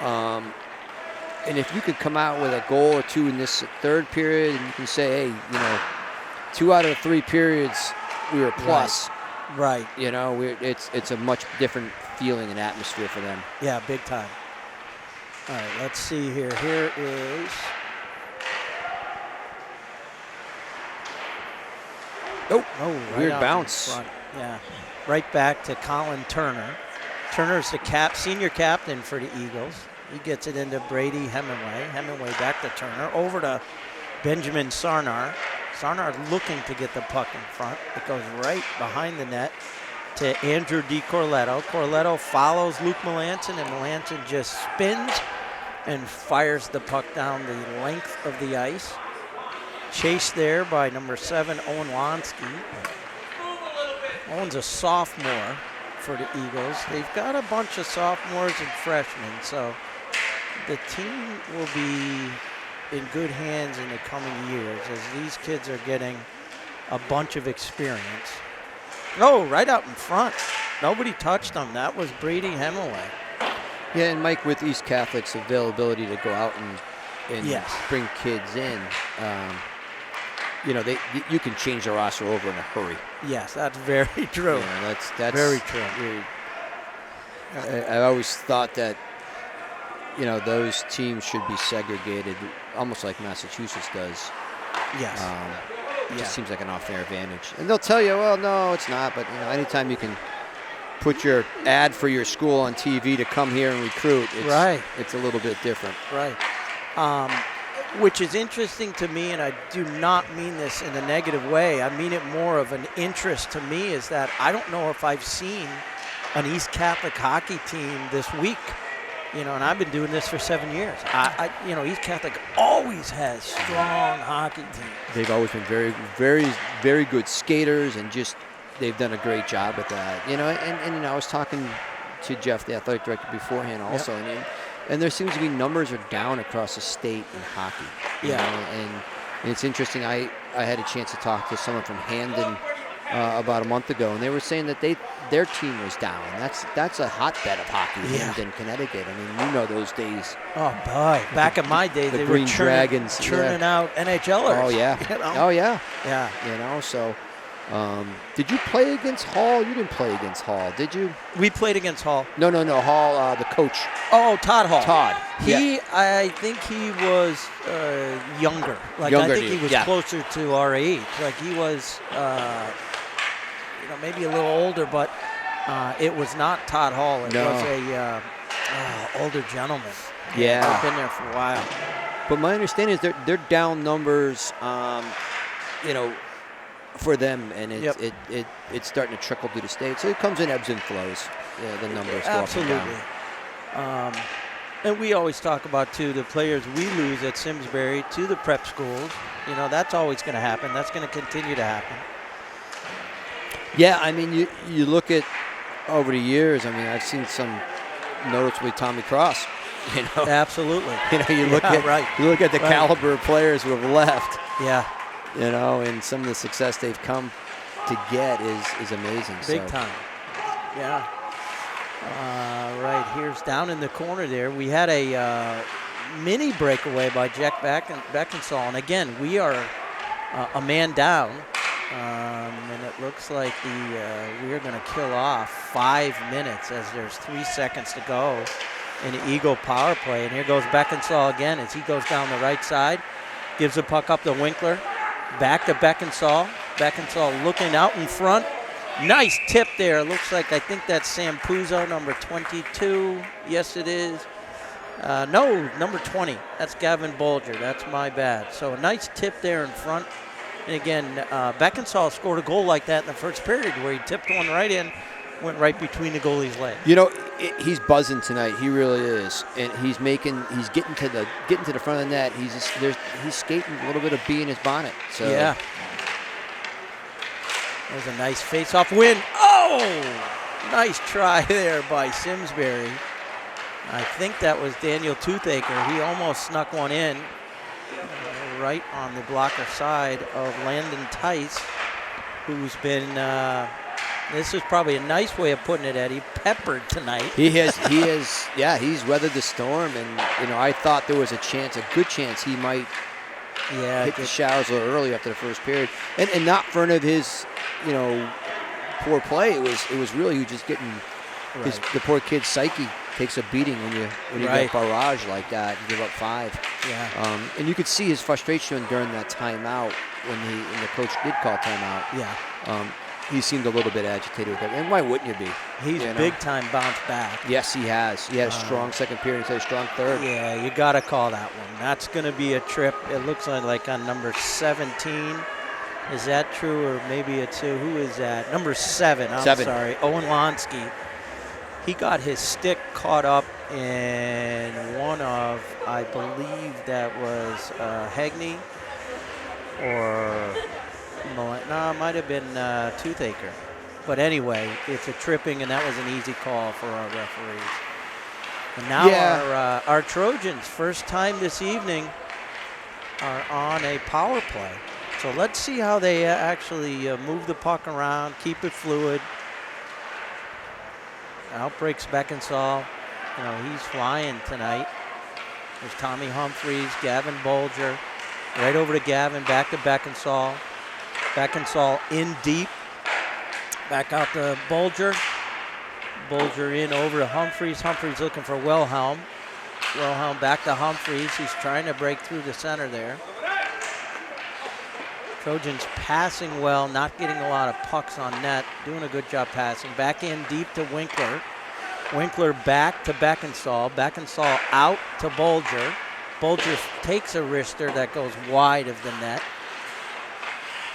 And if you could come out with a goal or two in this third period, and you can say, hey, 2 out of the 3 periods we were plus. Right. It's a much different feeling and atmosphere for them. Yeah, big time. All right, let's see here. Here is weird bounce. Yeah, right back to Colin Turner. Turner's the senior captain for the Eagles. He gets it into Brady Hemingway. Hemingway back to Turner. Over to Benjamin Sarnar. Sarnar looking to get the puck in front. It goes right behind the net to Andrew DiCorletto. Corletto follows Luke Melanson, and Melanson just spins and fires the puck down the length of the ice. chased there by number 7, Owen Lonsky. Owen's a sophomore for the Eagles. They've got a bunch of sophomores and freshmen, so the team will be in good hands in the coming years as these kids are getting a bunch of experience. Oh, right out in front. Nobody touched them. That was Brady Hemingway. Yeah, and Mike, with East Catholic's availability to go out and Yes. bring kids in, you can change the roster over in a hurry. Yes, that's very true. Yeah, that's very true. I always thought that, those teams should be segregated, almost like Massachusetts does. Yes. It just seems like an unfair advantage. And they'll tell you, well, no, it's not. But anytime you can put your ad for your school on TV to come here and recruit, it's a little bit different. Right. Which is interesting to me, and I do not mean this in a negative way. I mean it more of an interest to me is that I don't know if I've seen an East Catholic hockey team this week. And I've been doing this for 7 years. East Catholic always has strong hockey teams. They've always been very, very, very good skaters, and just they've done a great job with that. And I was talking to Jeff, the athletic director, beforehand also, and there seems to be numbers are down across the state in hockey. And it's interesting. I had a chance to talk to someone from Hamden about a month ago, and they were saying that their team was down. That's a hotbed of hockey, Hamden, Connecticut. I mean, those days. Oh boy, back in my day, they Green were Dragons churning out NHLers. Oh yeah. Oh yeah. Yeah. So. Did you play against Hall? You didn't play against Hall, did you? We played against Hall. No. Hall, the coach. Oh, Todd Hall. Todd. I think he was younger. I think he was closer to our age. He was, maybe a little older, but it was not Todd Hall. It was a older gentleman. Yeah. He's been there for a while. But my understanding is they're down numbers, for them, and it's starting to trickle through the state. So it comes in ebbs and flows. Yeah, the numbers go up and down. And we always talk about, too, the players we lose at Simsbury to the prep schools. That's always going to happen. That's going to continue to happen. Yeah, I mean, you look at over the years, I've seen some noticeably Tommy Cross. Absolutely. You look at the caliber of players who have left. Yeah. And some of the success they've come to get is amazing. Big time. Yeah. Right, here's down in the corner there. We had a mini breakaway by Jack Beckinsale. And again, we are a man down. And it looks like we are going to kill off 5 minutes as there's 3 seconds to go in the Eagle power play. And here goes Beckinsale again as he goes down the right side. Gives the puck up to Winkler. Back to Beckinsale. Beckinsale looking out in front. Nice tip there. Looks like, I think that's Sam Puzo, number 22. Yes, it is. No, number 20. That's Gavin Bolger. That's my bad. So a nice tip there in front. And again, Beckinsale scored a goal like that in the first period where he tipped one right in, went right between the goalie's legs. He's buzzing tonight. He really is, and he's getting to the front of the net. He's skating a little bit of bee in his bonnet. So yeah. There's a nice face-off win. Oh, nice try there by Simsbury. I think that was Daniel Toothaker. He almost snuck one in right on the blocker side of Landon Tice, who's been. This is probably a nice way of putting it, Eddie. Peppered tonight. He has. Yeah, he's weathered the storm, and I thought there was a good chance he might hit the showers a little early after the first period, and not for any of his, poor play. It was really he was just getting the poor kid's psyche takes a beating when you get barrage like that and give up 5. Yeah. And you could see his frustration during that timeout when the coach did call timeout. Yeah. He seemed a little bit agitated with it, and why wouldn't you be? He's big time bounce back. Yes, he has. He had a strong second period. He had a strong third. Yeah, you got to call that one. That's going to be a trip. It looks like on number 17. Is that true, or maybe it's who is that? Number 7. I'm sorry, Owen Lonsky. He got his stick caught up in one of, I believe that was Hagney or no, it might have been Toothaker. But anyway, it's a tripping, and that was an easy call for our referees. And now our Trojans, first time this evening, are on a power play. So let's see how they actually move the puck around, keep it fluid. Out breaks Beckinsale. He's flying tonight. There's Tommy Humphreys, Gavin Bolger. Right over to Gavin, back to Beckinsale. Beckinsale in deep. Back out to Bolger. Bolger in over to Humphreys. Humphreys looking for Wilhelm. Wilhelm back to Humphreys. He's trying to break through the center there. Trojans passing well, not getting a lot of pucks on net. Doing a good job passing. Back in deep to Winkler. Winkler back to Beckinsale. Beckinsale out to Bolger. Bolger takes a wrister that goes wide of the net.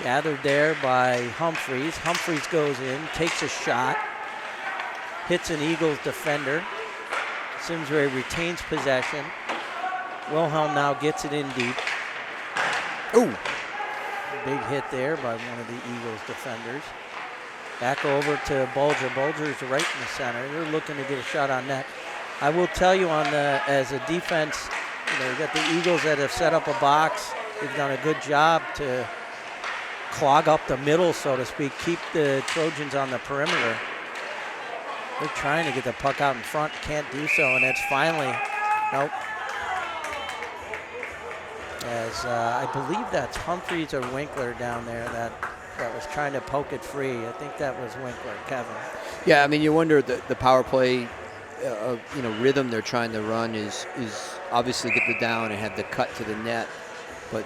Gathered there by Humphreys. Humphreys goes in, takes a shot. Hits an Eagles defender. Simsbury retains possession. Wilhelm now gets it in deep. Ooh. Big hit there by one of the Eagles defenders. Back over to Bolger. Bolger's right in the center. They're looking to get a shot on net. I will tell you as a defense, you got the Eagles that have set up a box. They've done a good job to clog up the middle, so to speak, keep the Trojans on the perimeter. They're trying to get the puck out in front, can't do so, and it's finally, nope. As I believe that's Humphreys or Winkler down there that was trying to poke it free. I think that was Winkler, Kevin. Yeah, I mean, you wonder the power play, rhythm they're trying to run is obviously get the down and have the cut to the net, but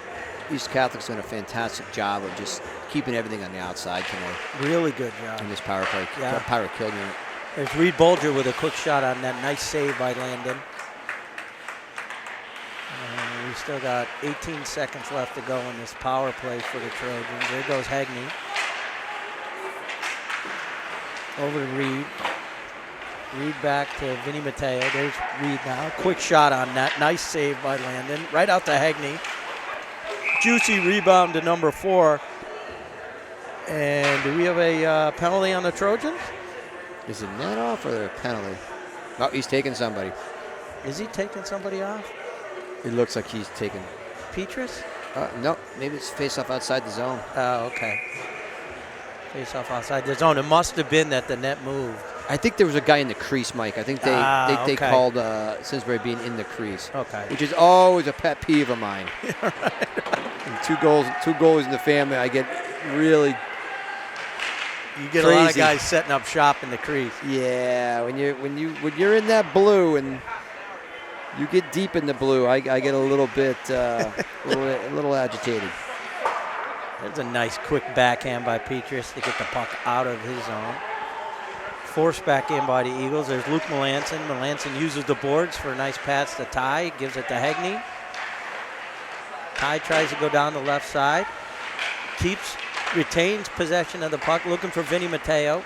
East Catholic's done a fantastic job of just keeping everything on the outside tonight. Really good job. In this power play, power kill unit. There's Reed Bolger with a quick shot on that. Nice save by Landon. And we still got 18 seconds left to go in this power play for the Trojans. There goes Hagney. Over to Reed. Reed back to Vinny Matteo. There's Reed now. Quick shot on that. Nice save by Landon. Right out to Hagney. Juicy rebound to number 4. And do we have a penalty on the Trojans? Is it net off or a penalty? Oh, he's taking somebody. Is he taking somebody off? It looks like he's taking. Petrus? No, maybe it's face-off outside the zone. Oh, okay. Face-off outside the zone. It must have been that the net moved. I think there was a guy in the crease, Mike. I think they called Simsbury being in the crease. Okay. Which is always a pet peeve of mine. Right. And two goals in the family. I get really. You get crazy. A lot of guys setting up shop in the crease. Yeah, when you're in that blue and you get deep in the blue, I get a little bit a little agitated. There's a nice quick backhand by Petrus to get the puck out of his zone. Forced back in by the Eagles. There's Luke Melanson. Melanson uses the boards for a nice pass to Ty. Gives it to Hagney. Ty tries to go down the left side. Retains possession of the puck. Looking for Vinny Matteo.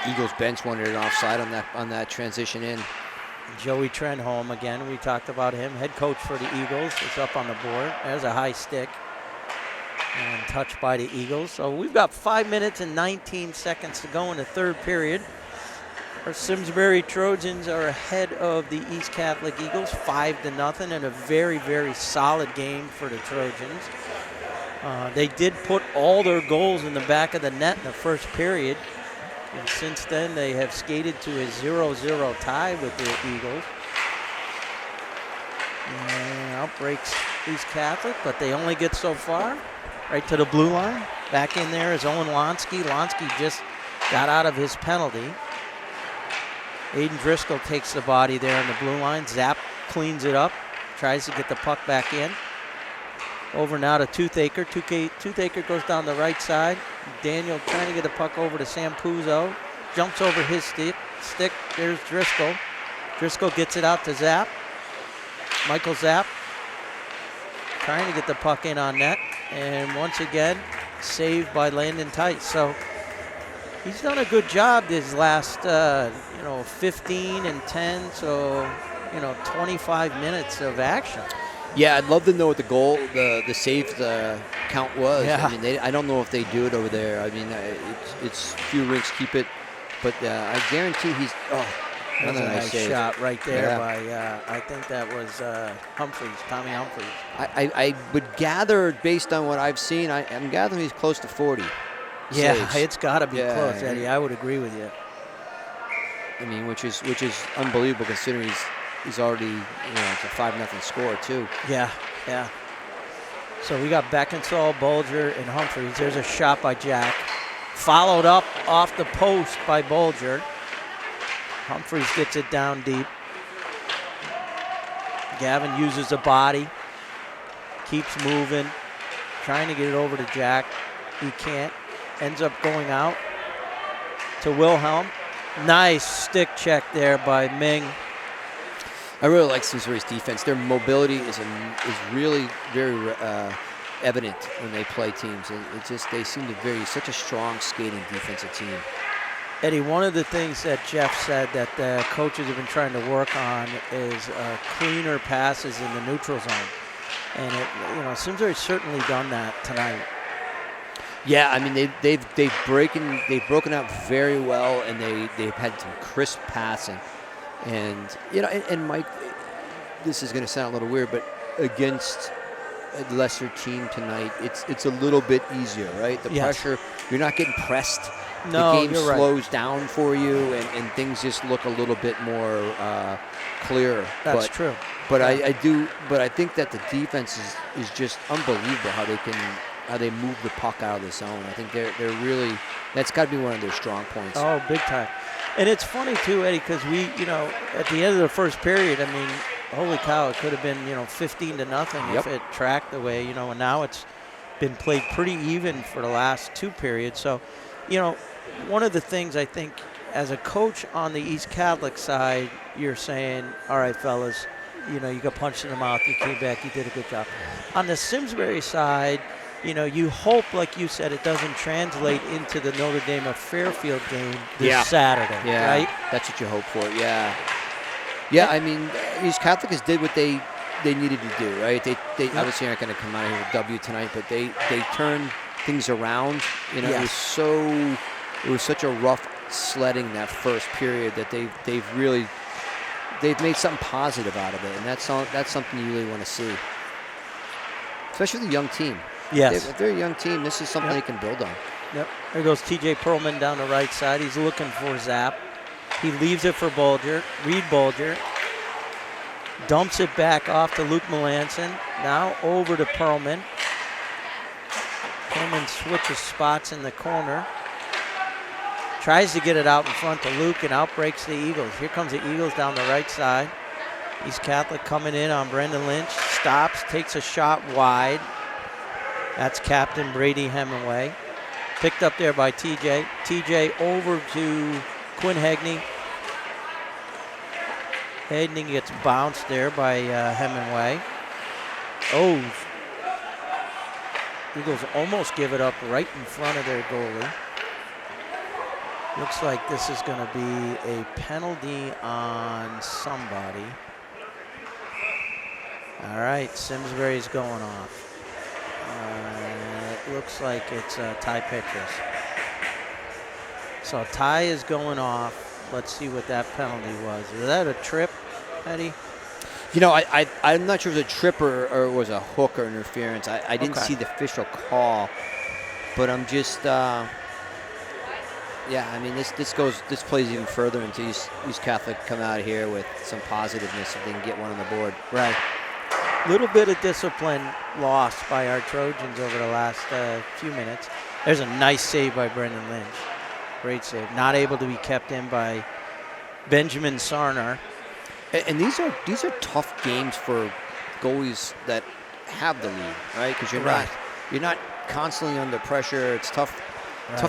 Eagles bench wanted an offside on that transition in. Joey Trenholm again. We talked about him. Head coach for the Eagles. It's up on the board. There's a high stick. And touched by the Eagles. So we've got 5 minutes and 19 seconds to go in the third period. Our Simsbury Trojans are ahead of the East Catholic Eagles 5-0 in a very, very solid game for the Trojans. They did put all their goals in the back of the net in the first period. And since then, they have skated to a 0-0 tie with the Eagles. And out breaks East Catholic, but they only get so far. Right to the blue line. Back in there is Owen Lonsky. Lonsky just got out of his penalty. Aiden Driscoll takes the body there on the blue line. Zapp cleans it up. Tries to get the puck back in. Over now to Toothaker. Toothaker goes down the right side. Daniel trying to get the puck over to Sam Puzo. Jumps over his stick. There's Driscoll. Driscoll gets it out to Zapp. Michael Zapp trying to get the puck in on net. And once again, saved by Landon Tice. So he's done a good job this last, 15 and 10, so, 25 minutes of action. Yeah, I'd love to know what the save count was. Yeah. I mean, I don't know if they do it over there. I mean, it's few rinks keep it, but I guarantee he's. Oh, That's a nice save. shot right there Yeah. by, I think that was Tommy Humphreys. I would gather, based on what I've seen, I'm gathering he's close to 40. Yeah, saves. it's got to be Yeah. close, Eddie. I would agree with you. I mean, which is unbelievable considering he's already, it's a 5-0 score too. Yeah, yeah. So we got Beckinsale, Bolger, and Humphreys. There's a shot by Jack. Followed up off the post by Bolger. Humphreys gets it down deep. Gavin uses the body. Keeps moving. Trying to get it over to Jack. He can't. Ends up going out to Wilhelm. Nice stick check there by Ming. I really like Simsbury's defense. Their mobility is really very evident when they play teams. They seem to be such a strong skating defensive team. Eddie, one of the things that Jeff said that the coaches have been trying to work on is cleaner passes in the neutral zone, and Simsbury's certainly done that tonight. Yeah, I mean they've broken out very well, and they've had some crisp passing, and and Mike, this is going to sound a little weird, but against a lesser team tonight, it's a little bit easier, right? The pressure, you're not getting pressed. No, the game you're slows right. down for you, and things just look a little bit more clearer. That's true. But yeah. But I think that the defense is just unbelievable how they move the puck out of the zone. I think they're really, that's got to be one of their strong points. Oh, big time. And it's funny too, Eddie, because we, at the end of the first period, I mean, holy cow, it could have been 15-0 if it tracked the way, and now it's been played pretty even for the last two periods. So, one of the things I think as a coach on the East Catholic side, you're saying, all right, fellas, you got punched in the mouth, you came back, you did a good job. On the Simsbury side, you hope, like you said, it doesn't translate into the Notre Dame of Fairfield game this Saturday, right? That's what you hope for, yeah. Yeah, I mean, East Catholic did what they needed to do, right? They obviously aren't going to come out here with a W tonight, but they turned things around. It was such a rough sledding that first period that they've made something positive out of it, and that's something you really want to see, especially the young team. Yes. If they're a young team, this is something they can build on. Yep. There goes T.J. Perlman down the right side. He's looking for Zapp. He leaves it for Bolger. Reed Bolger. Dumps it back off to Luke Melanson. Now over to Perlman. Perlman switches spots in the corner. Tries to get it out in front to Luke, and out breaks the Eagles. Here comes the Eagles down the right side. East Catholic coming in on Brendan Lynch. Stops, takes a shot wide. That's Captain Brady Hemingway. Picked up there by TJ. TJ over to Quinn Hegney. Hegney gets bounced there by Hemingway. Oh, Eagles almost give it up right in front of their goalie. Looks like this is going to be a penalty on somebody. All right, Simsbury's going off. It looks like it's Ty Petras. So Ty is going off. Let's see what that penalty was. Was that a trip, Eddie? I'm not sure if it was a trip or it was a hook or interference. I didn't see the official call, but I'm just, I mean, this plays even further into East Catholic come out of here with some positiveness if they can get one on the board. Right. Little bit of discipline lost by our Trojans over the last few minutes. There's a nice save by Brendan Lynch. Great save. Not able to be kept in by Benjamin Sarnar. And these are tough games for goalies that have the lead, right? Because you're not constantly under pressure. It's tough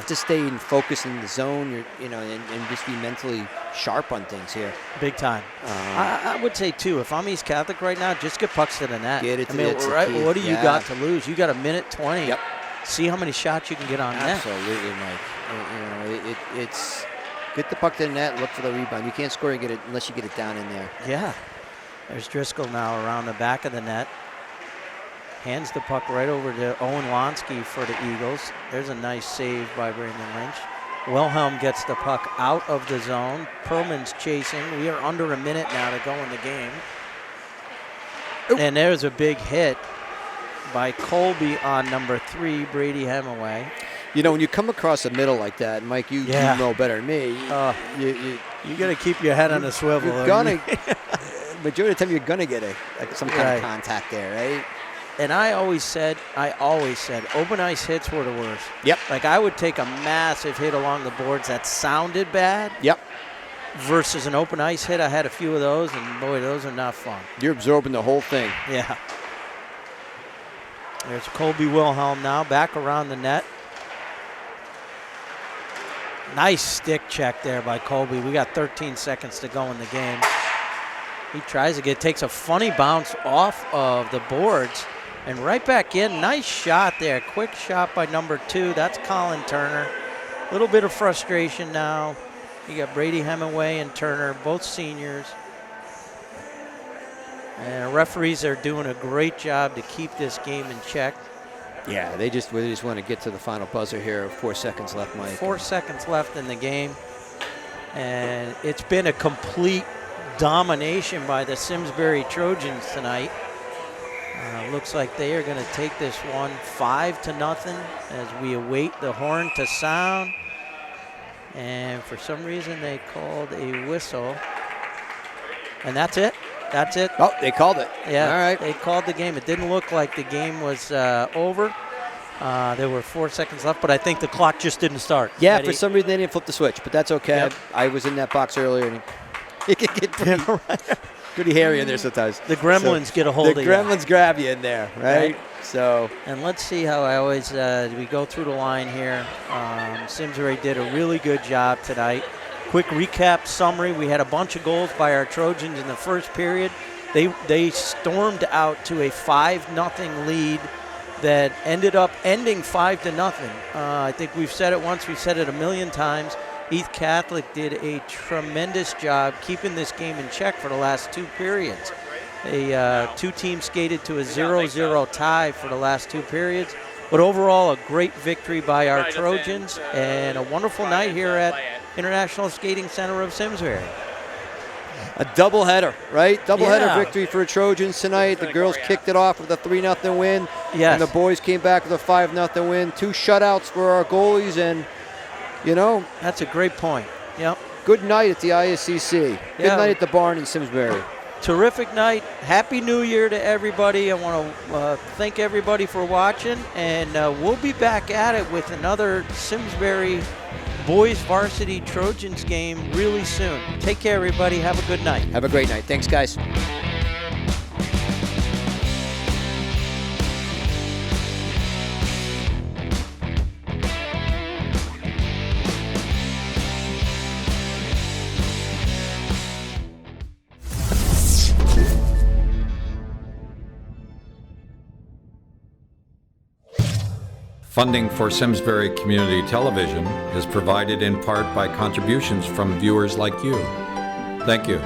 to stay and focus in the zone. And just be mentally sharp on things here. Big time. I would say too, if I'm East Catholic right now, just get pucks to the net. Get it to right. What do you got to lose? You got a minute 20. Yep. See how many shots you can get on net. Absolutely, Mike. It's get the puck to the net, look for the rebound. You can't score and get it unless you get it down in there. Yeah. There's Driscoll now around the back of the net. Hands the puck right over to Owen Lonsky for the Eagles. There's a nice save by Brandon Lynch. Wilhelm gets the puck out of the zone. Perlman's chasing. We are under a minute now to go in the game. Oop. And there's a big hit by Colby on number 3, Brady Hemingway. You know, when you come across the middle like that, Mike, you know better than me. You got to keep your head on a swivel. You're gonna, majority of the time, you're gonna get some kind of contact there, right? And I always said, open ice hits were the worst. Yep. Like I would take a massive hit along the boards that sounded bad. Yep. Versus an open ice hit. I had a few of those, and boy, those are not fun. You're absorbing the whole thing. Yeah. There's Colby Wilhelm now back around the net. Nice stick check there by Colby. We got 13 seconds to go in the game. He tries to takes a funny bounce off of the boards and right back in. Nice shot there. Quick shot by number 2. That's Colin Turner. A little bit of frustration now. You got Brady Hemingway and Turner, both seniors. And referees are doing a great job to keep this game in check. Yeah, they just want to get to the final buzzer here. 4 seconds left, Mike. 4 seconds left in the game. And it's been a complete domination by the Simsbury Trojans tonight. Looks like they are going to take this one 5-0 as we await the horn to sound. And for some reason they called a whistle. And that's it. That's it. Oh, they called it. Yeah, all right. They called the game. It didn't look like the game was over. There were 4 seconds left, but I think the clock just didn't start. Yeah, for some reason they didn't flip the switch, but that's okay. Yep. I was in that box earlier, and it can get pretty hairy in there sometimes. The gremlins get a hold of you. The gremlins grab you in there, right? So. And let's see how I always, we go through the line here. Simsbury did a really good job tonight. Quick recap summary. We had a bunch of goals by our Trojans in the first period. They stormed out to a 5-0 lead that ended up ending 5-0. I think we've said it once, we've said it a million times. East Catholic did a tremendous job keeping this game in check for the last 2 periods. Two teams skated to a 0-0 tie for the last 2 periods. But overall, a great victory by our Trojans and a wonderful night here at International Skating Center of Simsbury. A doubleheader, right? Doubleheader victory for Trojans tonight. The girls kicked it off with a 3-0 win. Yes. And the boys came back with a 5-0 win. 2 shutouts for our goalies, and, you know. That's a great point. Yep. Good night at the ISCC. Good night at the barn in Simsbury. Terrific night. Happy New Year to everybody. I want to thank everybody for watching, and we'll be back at it with another Simsbury boys varsity Trojans game really soon. Take care, everybody. Have a good night. Have a great night. Thanks, guys. Funding for Simsbury Community Television is provided in part by contributions from viewers like you. Thank you.